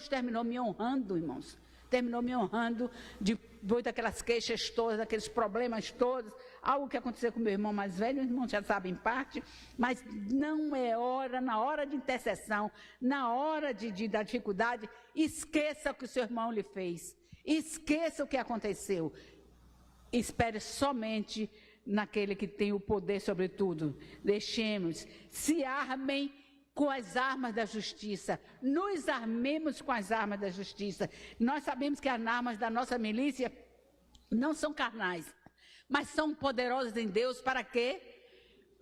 terminou me honrando, irmãos. Terminou me honrando depois daquelas queixas todas, daqueles problemas todos. Algo que aconteceu com meu irmão mais velho, os irmãos já sabem em parte, mas não é hora, na hora de intercessão, na hora da dificuldade, esqueça o que o seu irmão lhe fez. Esqueça o que aconteceu. Espere somente naquele que tem o poder sobre tudo. Deixemos, se armem com as armas da justiça. Nos armemos com as armas da justiça. Nós sabemos que as armas da nossa milícia não são carnais, mas são poderosas em Deus para quê?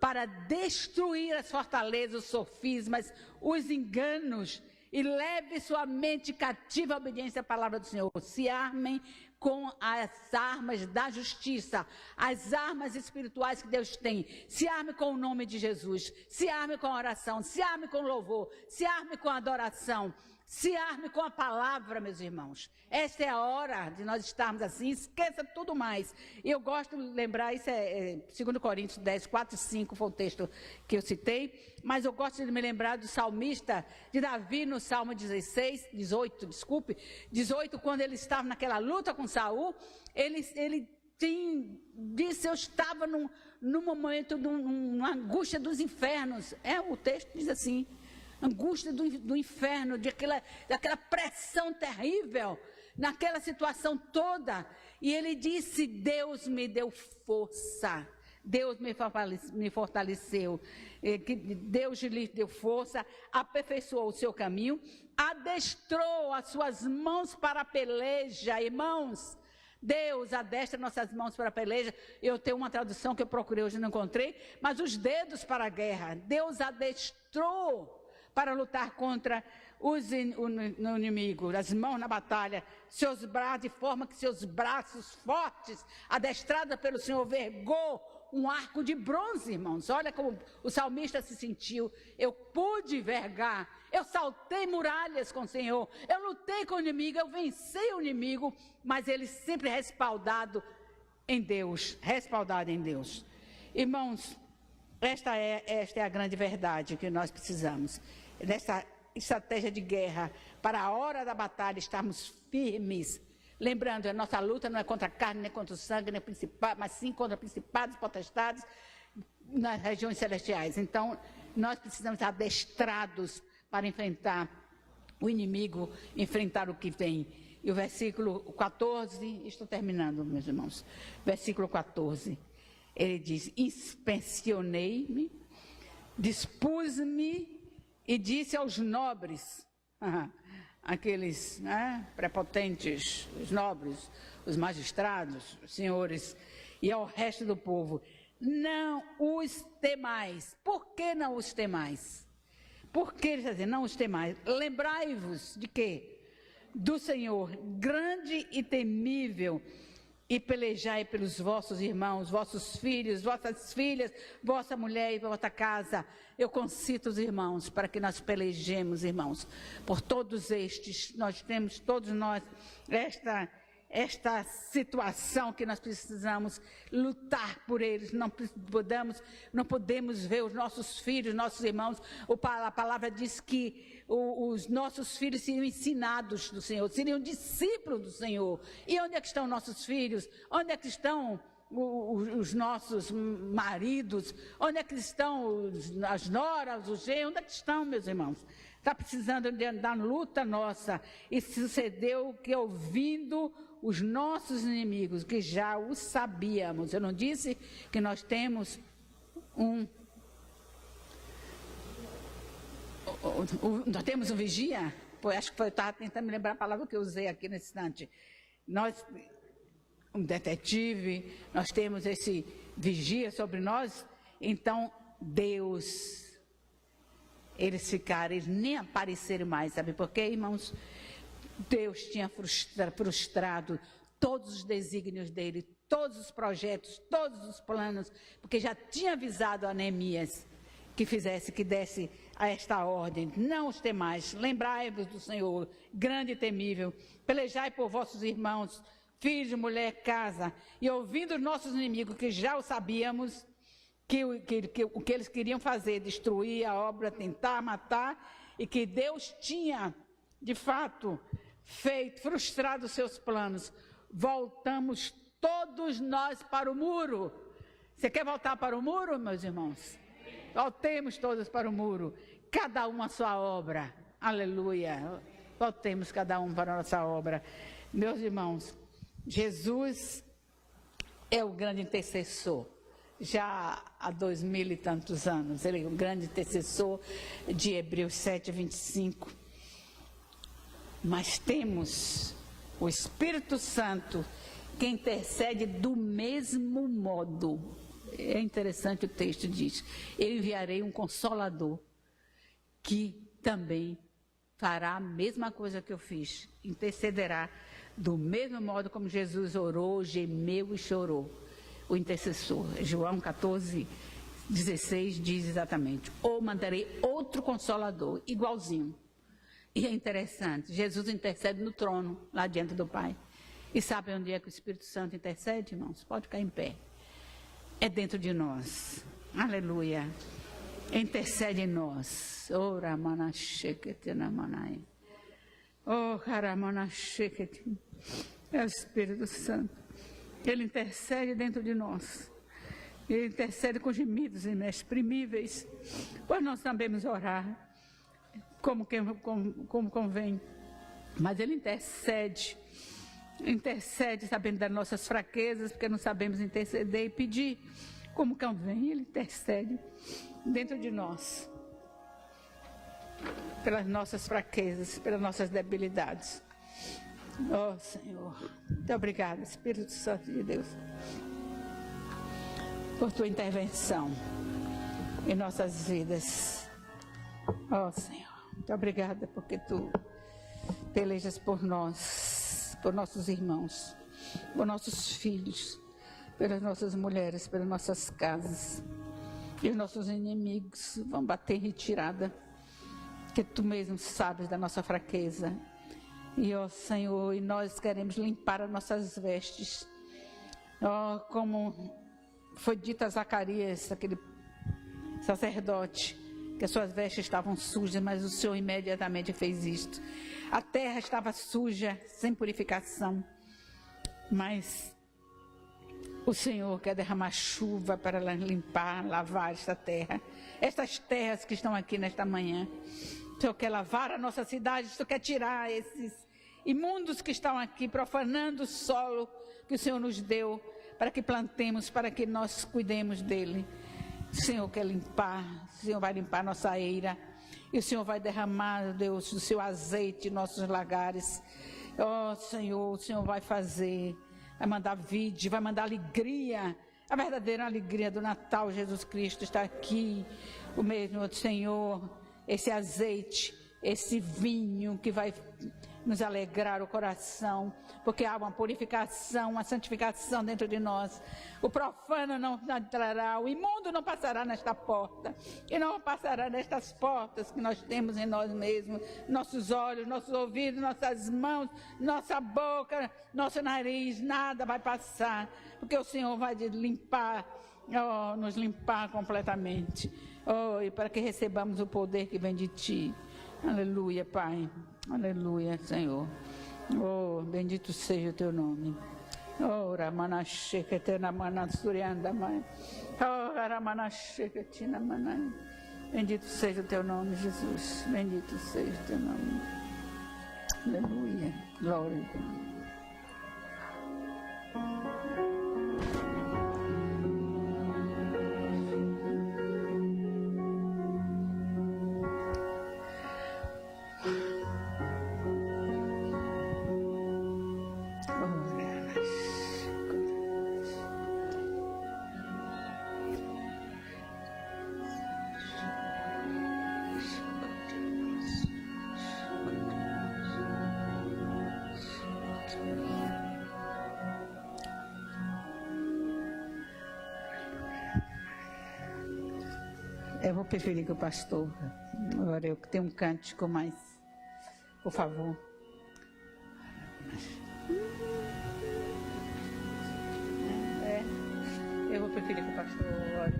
Para destruir as fortalezas, os sofismas, os enganos, e leve sua mente cativa à obediência à palavra do Senhor. Se armem com as armas da justiça, as armas espirituais que Deus tem. Se arme com o nome de Jesus, se arme com a oração, se arme com louvor, se arme com a adoração, se arme com a palavra, meus irmãos. Esta é a hora de nós estarmos assim, esqueça tudo mais. E eu gosto de lembrar, isso é 2 Coríntios 10, 4 e 5, foi o texto que eu citei, mas eu gosto de me lembrar do salmista, de Davi, no Salmo 18, quando ele estava naquela luta com Saul, ele disse, eu estava num momento, numa angústia dos infernos. O texto diz assim, angústia do inferno, daquela pressão terrível, naquela situação toda. E ele disse, Deus me deu força, Deus me fortaleceu, Deus lhe deu força, aperfeiçoou o seu caminho, adestrou as suas mãos para a peleja. Irmãos, Deus adestra nossas mãos para a peleja. Eu tenho uma tradução que eu procurei hoje, não encontrei, mas os dedos para a guerra. Deus adestrou para lutar contra o inimigo, as mãos na batalha, seus braços, de forma que seus braços fortes, adestrados pelo Senhor, vergou um arco de bronze, irmãos. Olha como o salmista se sentiu. Eu pude vergar, eu saltei muralhas com o Senhor, eu lutei com o inimigo, eu venci o inimigo, mas ele sempre respaldado em Deus, Irmãos, esta é a grande verdade que nós precisamos. Nessa estratégia de guerra, para a hora da batalha, estarmos firmes. Lembrando, a nossa luta não é contra a carne, nem contra o sangue, nem principado, mas sim contra principados e potestades nas regiões celestiais. Então, nós precisamos estar adestrados para enfrentar o inimigo, enfrentar o que vem. E o versículo 14, estou terminando, meus irmãos. Versículo 14, ele diz, inspecionei-me, dispus-me e disse aos nobres, aqueles prepotentes, os nobres, os magistrados, os senhores, e ao resto do povo, não os temais. Por que não os temais? Por que ele está dizendo, não os temais? Lembrai-vos de quê? Do Senhor, grande e temível, e pelejai pelos vossos irmãos, vossos filhos, vossas filhas, vossa mulher e vossa casa. Eu concito os irmãos para que nós pelejemos, irmãos, por todos estes. Nós temos, todos nós, esta situação que nós precisamos lutar por eles. Não podemos ver os nossos filhos, nossos irmãos. A palavra diz que os nossos filhos seriam ensinados do Senhor, seriam discípulos do Senhor. E onde é que estão nossos filhos? Onde é que estão os nossos maridos? Onde é que estão as noras, os genros? Onde é que estão, meus irmãos? Está precisando da luta nossa. E sucedeu que, ouvindo os nossos inimigos, que já o sabíamos, eu não disse que nós temos nós temos um vigia? Acho que eu estava tentando me lembrar a palavra que eu usei aqui nesse instante. Nós, um detetive, nós temos esse vigia sobre nós. Então, Deus, eles nem apareceram mais, sabe por quê, irmãos? Deus tinha frustrado todos os desígnios dele, todos os projetos, todos os planos, porque já tinha avisado a Neemias que desse a esta ordem, não os temais, lembrai-vos do Senhor, grande e temível, pelejai por vossos irmãos, filhos, mulher, casa, e ouvindo os nossos inimigos, que já o sabíamos, que o que eles queriam fazer, destruir a obra, tentar matar, e que Deus tinha, de fato, frustrado os seus planos. Voltamos todos nós para o muro. Você quer voltar para o muro, meus irmãos? Voltemos todos para o muro, cada um a sua obra, aleluia, voltemos cada um para a nossa obra. Meus irmãos, Jesus é o grande intercessor, já há 2000 e tantos anos. Ele é um grande intercessor de Hebreus 7, 25. Mas temos o Espírito Santo que intercede do mesmo modo. É interessante, o texto diz: eu enviarei um Consolador que também fará a mesma coisa que eu fiz, intercederá do mesmo modo como Jesus orou, gemeu e chorou. O intercessor, João 14, 16 diz exatamente: ou mandarei outro Consolador, igualzinho. E é interessante, Jesus intercede no trono, lá diante do Pai. E sabe onde é que o Espírito Santo intercede, irmãos? Pode ficar em pé. É dentro de nós. Aleluia. Intercede em nós. Oh, Ramanasheketinamanai. Oh, Ramanasheketinamanai. É o Espírito Santo. Ele intercede dentro de nós. Ele intercede com gemidos inexprimíveis. Pois nós sabemos orar como convém. Mas ele intercede. Intercede sabendo das nossas fraquezas, porque não sabemos interceder e pedir como convém. Ele intercede dentro de nós, pelas nossas fraquezas, pelas nossas debilidades. Oh, Senhor, muito obrigada, Espírito Santo de Deus, por tua intervenção em nossas vidas. Oh, Senhor, muito obrigada porque tu pelejas por nós, por nossos irmãos, por nossos filhos, pelas nossas mulheres, pelas nossas casas. E os nossos inimigos vão bater em retirada, que tu mesmo sabes da nossa fraqueza. E, ó Senhor, e nós queremos limpar as nossas vestes. Ó, como foi dito a Zacarias, aquele sacerdote, que as suas vestes estavam sujas, mas o Senhor imediatamente fez isto. A terra estava suja, sem purificação, mas o Senhor quer derramar chuva para limpar, lavar esta terra. Estas terras que estão aqui nesta manhã. O Senhor quer lavar a nossa cidade, o Senhor quer tirar esses imundos que estão aqui, profanando o solo que o Senhor nos deu, para que plantemos, para que nós cuidemos dele. O Senhor quer limpar, o Senhor vai limpar nossa eira, e o Senhor vai derramar, Deus, o seu azeite em nossos lagares. Oh, Senhor, o Senhor vai fazer, vai mandar vide, vai mandar alegria, a verdadeira alegria do Natal. Jesus Cristo está aqui, o mesmo Senhor, esse azeite, esse vinho que vai nos alegrar o coração, porque há uma purificação, uma santificação dentro de nós. O profano não entrará, o imundo não passará nesta porta, e não passará nestas portas que nós temos em nós mesmos, nossos olhos, nossos ouvidos, nossas mãos, nossa boca, nosso nariz, nada vai passar, porque o Senhor vai limpar, oh, nos limpar completamente, oh, e para que recebamos o poder que vem de Ti. Aleluia, Pai. Aleluia, Senhor. Oh, bendito seja o Teu nome. Oh, Ramanasheketinamanasuriandamai. Oh, Ramanasheketinamanai. Bendito seja o Teu nome, Jesus. Bendito seja o Teu nome. Aleluia. Glória a Deus. Eu vou preferir que o pastor, agora eu tenho um cântico, mas, por favor. Eu vou preferir que o pastor ore.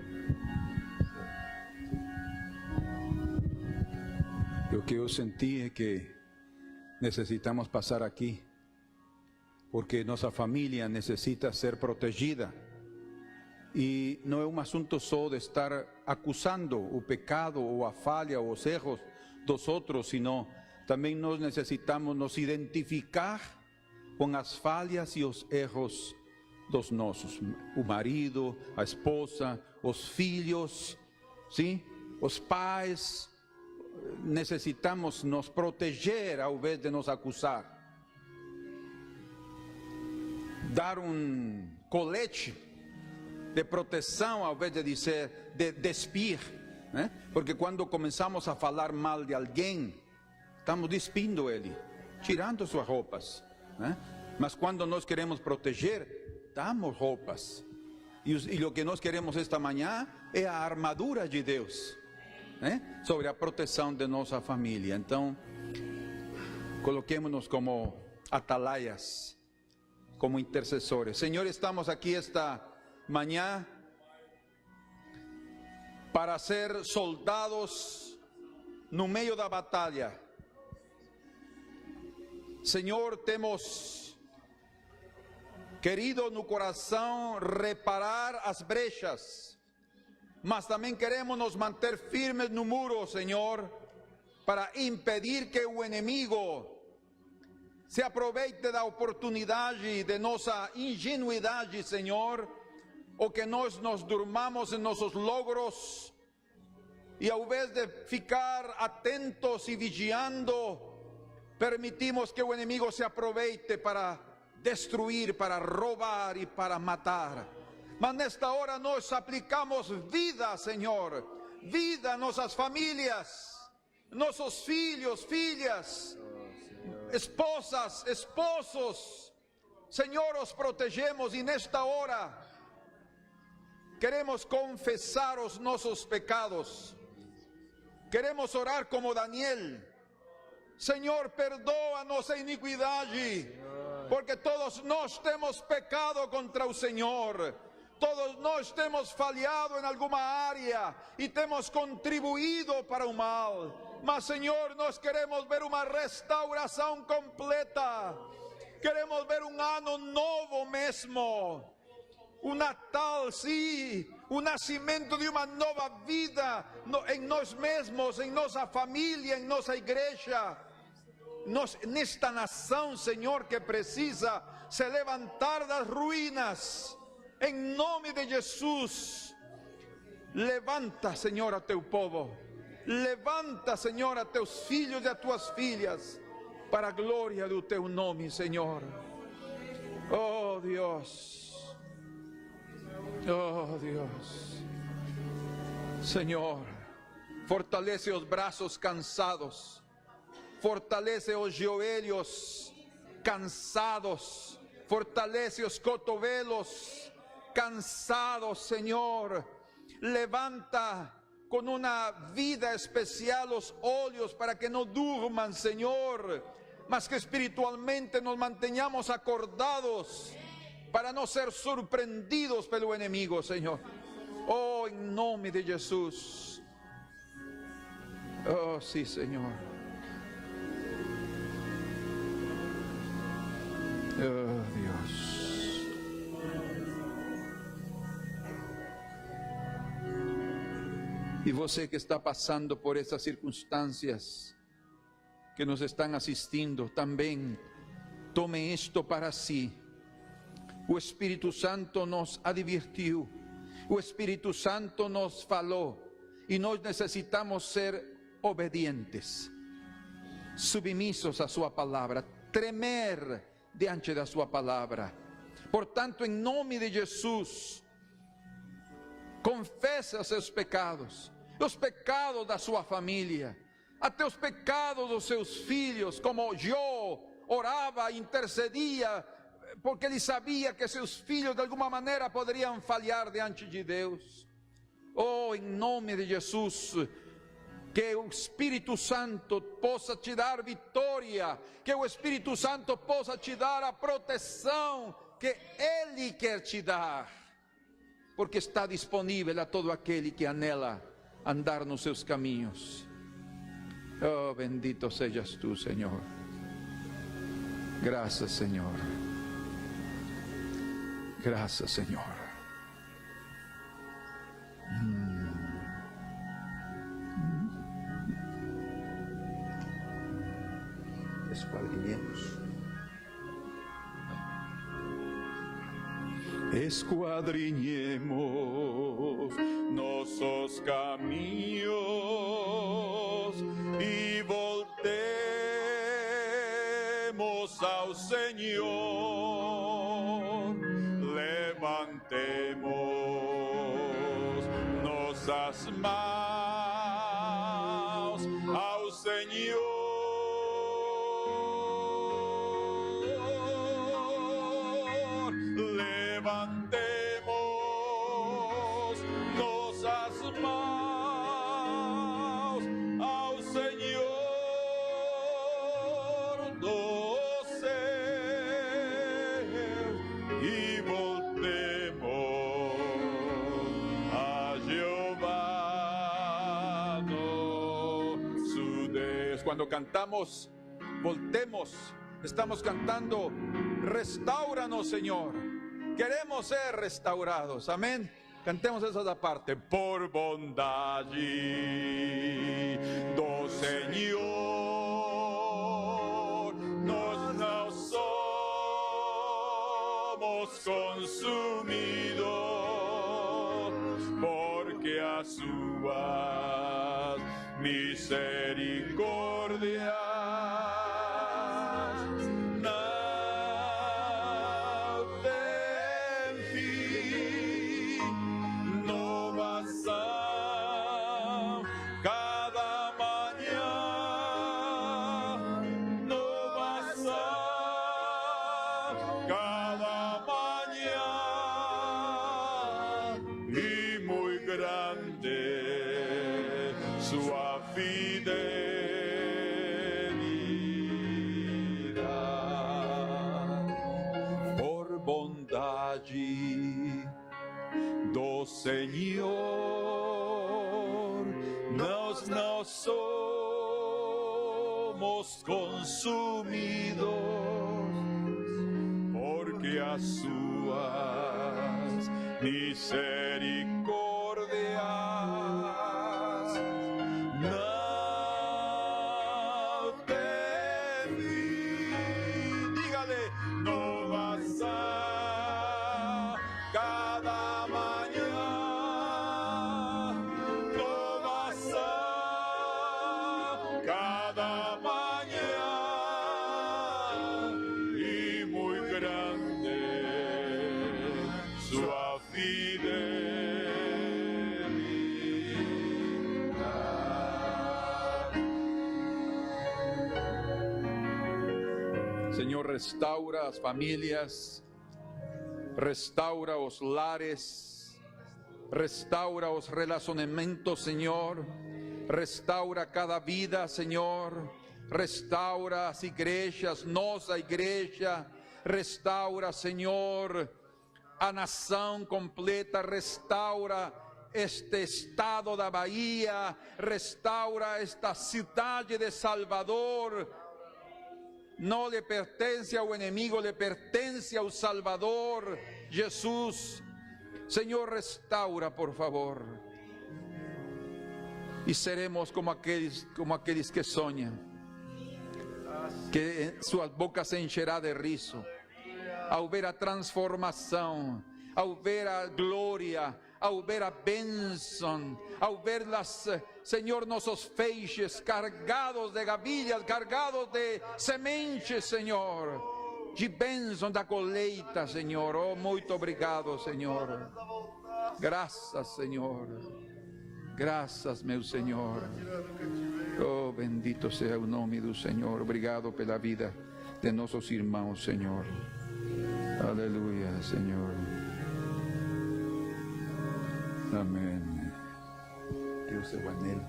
O que eu senti é que necessitamos passar aqui, porque nossa família necessita ser protegida. E não é um assunto só de estar acusando o pecado ou a falha ou os erros dos outros, sino também nós necessitamos nos identificar com as falhas e os erros dos nossos, o marido, a esposa, os filhos, sim, os pais. Necesitamos nos proteger ao invés de nos acusar. Dar colete de proteção ao invés de dizer, de despir, né? Porque quando começamos a falar mal de alguém, estamos despindo ele, tirando suas roupas, né? Mas quando nós queremos proteger, damos roupas. E o que nós queremos esta manhã é a armadura de Deus, né? Sobre a proteção de nossa família. Então, coloquemos-nos como atalaias, como intercessores. Senhor, estamos aqui esta manhã para ser soldados no meio da batalha. Senhor, temos querido no coração reparar as brechas, mas também queremos nos manter firmes no muro, Senhor, para impedir que o inimigo se aproveite da oportunidade de nossa ingenuidade, Senhor, ou que nós nos durmamos em nossos logros e ao invés de ficar atentos e vigiando, permitimos que o inimigo se aproveite para destruir, para roubar e para matar. Mas nesta hora nós aplicamos vida, Senhor, vida a nossas famílias, nossos filhos, filhas, esposas, esposos. Senhor, os protegemos e nesta hora queremos confessar os nossos pecados. Queremos orar como Daniel. Senhor, perdoa nossa iniquidade, porque todos nós temos pecado contra o Senhor. Todos nós temos falhado em alguma área e temos contribuído para o mal. Mas, Senhor, nós queremos ver uma restauração completa. Queremos ver um ano novo mesmo. O Natal, sim, o nascimento de uma nova vida em nós mesmos, em nossa família, em nossa igreja. Nesta nação, Senhor, que precisa se levantar das ruínas, em nome de Jesus. Levanta, Senhor, a teu povo. Levanta, Senhor, a teus filhos e a tuas filhas, para a glória do teu nome, Senhor. Oh, Deus. Oh, Deus. Senhor, fortalece os braços cansados, fortalece os joelhos cansados, fortalece os cotovelos cansados, Senhor. Levanta com uma vida especial os olhos para que não durmam, Senhor, mas que espiritualmente nos mantenhamos acordados para não ser surpreendidos pelo inimigo, Senhor. Oh, em nome de Jesus. Oh, sim, Senhor. Oh, Deus. E você que está passando por essas circunstâncias, que nos estão assistindo, também tome isto para si. O Espírito Santo nos advertiu, o Espírito Santo nos falou, e nós necessitamos ser obedientes, submissos à sua palavra, tremer diante da sua palavra. Portanto, em nome de Jesus, confesse os seus pecados, os pecados da sua família, até os pecados dos seus filhos, como Jó orava, intercedia, porque ele sabia que seus filhos de alguma maneira poderiam falhar diante de Deus. Oh, em nome de Jesus, que o Espírito Santo possa te dar vitória, que o Espírito Santo possa te dar a proteção que Ele quer te dar, porque está disponível a todo aquele que anela andar nos seus caminhos. Oh, bendito sejas tu, Senhor. Graças, Senhor. Graças, Senhor. Esquadrilhemos. esquadrinhemos nossos caminhos e voltemos ao Senhor. Levantemos nossas mãos ao Senhor. Levantemos nossas mãos ao Senhor dos céus e voltemos a Jeová nosso Deus. Quando cantamos, voltemos, estamos cantando, restaura-nos, Senhor. Queremos ser restaurados, amém? Cantemos essa da parte. Por bondade do Senhor, nós não somos consumidos, porque as suas misericórdias sua fidelidade. Por bondade do Senhor, nós não somos consumidos, porque as suas misericórdias Senhor, restaura as famílias, restaura os lares, restaura os relacionamentos, Senhor, restaura cada vida, Senhor, restaura as igrejas, nossa igreja, restaura, Senhor, a nação completa, restaura este estado da Bahia, restaura esta cidade de Salvador. No le pertence ao inimigo, le pertence ao Salvador, Jesus. Senhor, restaura, por favor. E seremos como aqueles que sonham, que suas bocas se encherá de riso, ao ver a transformação, ao ver a glória, ao ver a bênção, ao ver Senhor, nossos feixes cargados de gavilhas, cargados de sementes, Senhor, de bênção da colheita, Senhor. Oh, muito obrigado, Senhor. Graças, Senhor. Graças, meu Senhor. Oh, bendito seja o nome do Senhor. Obrigado pela vida de nossos irmãos, Senhor. Aleluia, Senhor. Amém. Deus é o anelo.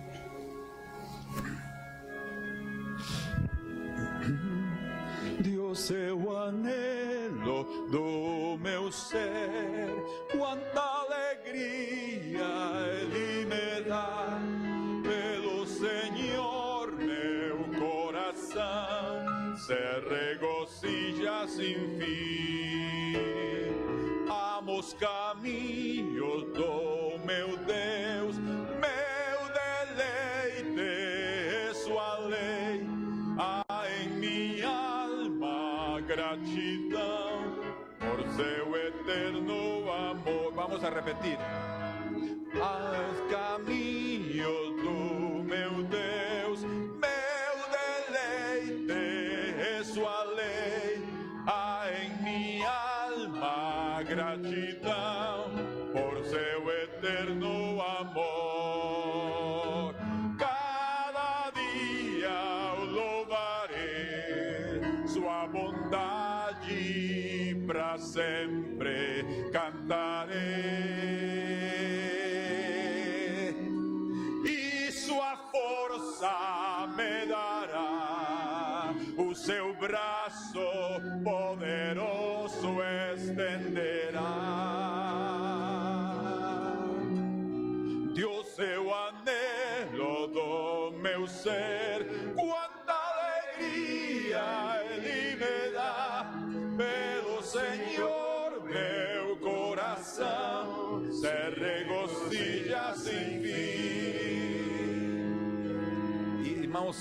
Deus é o anelo do meu ser. Quanta alegria Ele me dá. Pelo Senhor meu coração se regozija sem fim. Amo os caminhos do meu Deus, meu deleite é sua lei. Há em minha alma gratidão por por seu eterno amor. Vamos a repetir. Aos caminhos do meu Deus, meu deleite é sua lei. Há em minha alma gratidão por seu eterno amor. Cada dia eu louvarei sua bondade, para sempre cantarei. E sua força me dará, o seu braço poderoso estenderá. Deus é o anelo do meu ser, quanta alegria Ele me dá. Pelo Senhor meu coração se regozija sem fim. Irmãos,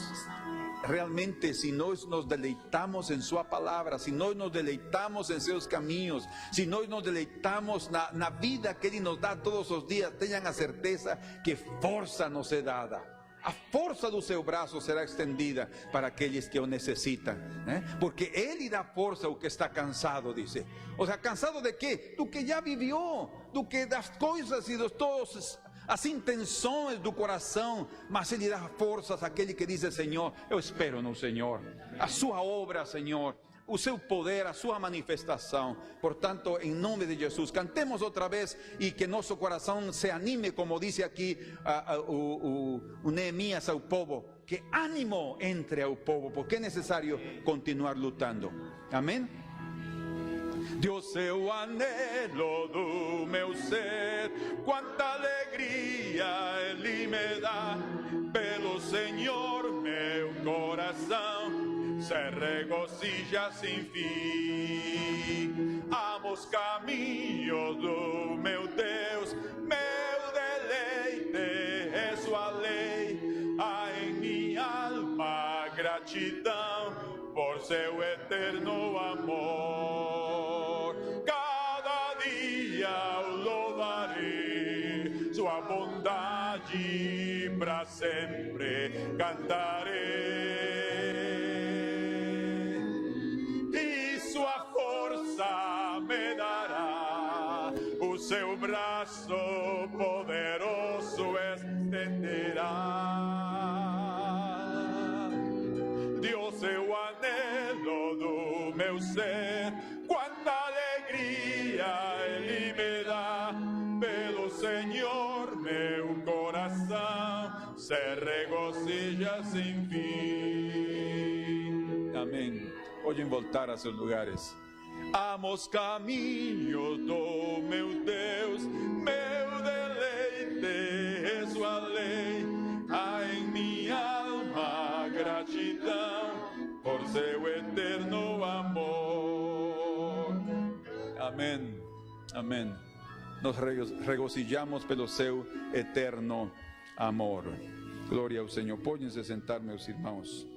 realmente, se nós nos deleitamos em sua palavra, se nós nos deleitamos em seus caminhos, se nós nos deleitamos na vida que Ele nos dá todos os dias, tenham a certeza que força nos é dada. A força do seu braço será estendida para aqueles que o necessitam, né? Porque Ele dá força ao que está cansado, diz. O sea, cansado de quê? Do que já viveu, do que das coisas e de todas as intenções do coração, mas Ele dá forças àquele que diz: Senhor, eu espero no Senhor, a sua obra, Senhor, o seu poder, a sua manifestação. Portanto, em nome de Jesus, cantemos outra vez e que nosso coração se anime, como diz aqui o Neemias ao povo, que ânimo entre ao povo, porque é necessário continuar lutando. Amém? Deus é o anelo do meu ser, quanta alegria Ele me dá. Pelo Senhor meu coração se regozija sem fim. Amo os caminhos do meu Deus, meu deleite é sua lei. Há em minha alma gratidão por seu eterno amor. Cada dia eu louvarei sua bondade, para sempre cantarei. Me dará, o seu braço poderoso estenderá. Deus é o anelo do meu ser, quanta alegria Ele me dá. Pelo Senhor meu coração se regozija sem fim. Amém. Podem voltar a seus lugares. Amo os caminhos do meu Deus, meu deleite é sua lei. Há em minha alma gratidão por seu eterno amor. Amém, amém. Nos regozijamos pelo seu eterno amor. Glória ao Senhor. Podem se sentar, meus irmãos.